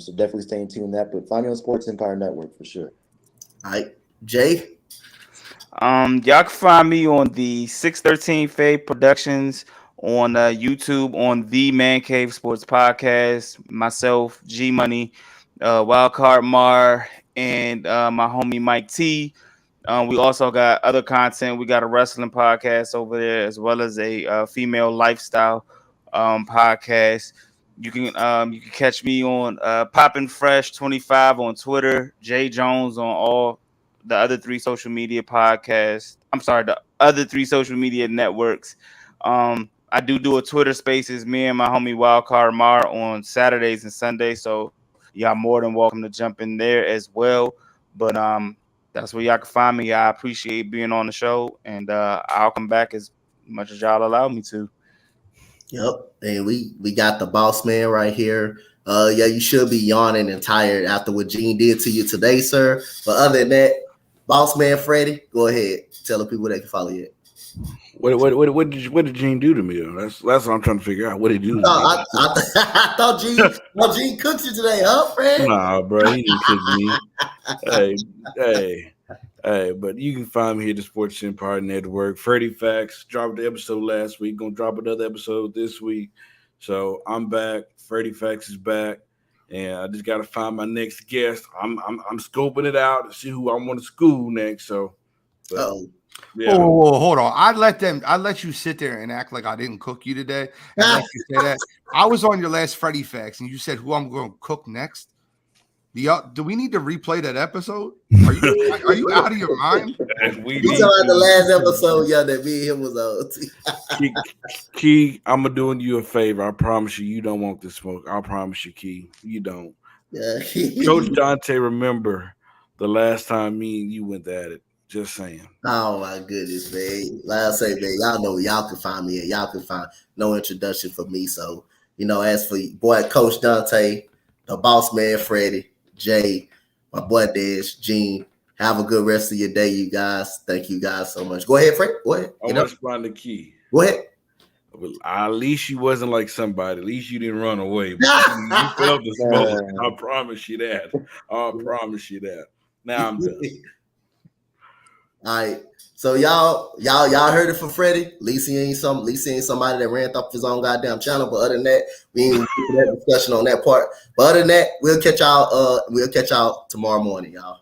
So definitely stay in tune with that. But find me on Sports Empire Network for sure. All right, Jay. Y'all can find me on the 613 Fade Productions on YouTube on the Man Cave Sports Podcast. Myself, G Money, Wildcard Mar, and my homie Mike T. We also got other content. We got a wrestling podcast over there, as well as a female lifestyle podcast. You can catch me on Poppin' Fresh 25 on Twitter, Jay Jones on all the other three social media podcasts. I'm sorry, the other three social media networks. I do a Twitter Spaces, me and my homie Wildcard Mar on Saturdays and Sundays. So y'all more than welcome to jump in there as well. But that's where y'all can find me. I appreciate being on the show, and I'll come back as much as y'all allow me to. Yep, and we got the boss man right here. Yeah, you should be yawning and tired after what Gene did to you today, sir. But other than that, boss man Freddie, go ahead. Tell the people they can follow you. What did Gene do to me though? That's what I'm trying to figure out. What did he do to me? I thought Gene cooked you today, huh, Fred? Nah, bro, he didn't cook me. Hey, but you can find me here at the Sports Empire Network. Freddie Facts dropped the episode last week. Gonna drop another episode this week. So I'm back. Freddie Facts is back, and I just gotta find my next guest. I'm scoping it out to see who I want to school next. So, yeah. Whoa, hold on. I'd let you sit there and act like I didn't cook you today. And let you say that. I was on your last Freddie Facts, and you said who I'm going to cook next. Do we need to replay that episode? Are you out of your mind? We talking about the last episode, that me and him was on. Key, I'm doing you a favor. I promise you don't want this smoke. I promise you, Key, you don't. Yeah. Coach Dante, remember the last time me and you went at it. Just saying. Oh my goodness, man. Like I say, man, y'all know y'all can find me, and y'all can find no introduction for me. So, as for boy Coach Dante, the boss man Freddie, Jay, my boy Des, Gene, have a good rest of your day, you guys. Thank you guys so much. Go ahead, Fred. Go ahead. I want to respond to Key. Go ahead. At least you wasn't like somebody. At least you didn't run away. But you felt the smoke. I promise you that. I promise you that. Now I'm done. All right, so y'all heard it from Freddie. At least he ain't somebody that ran off his own goddamn channel. But other than that, we ain't that discussion on that part. But other than that, we'll catch y'all tomorrow morning, y'all.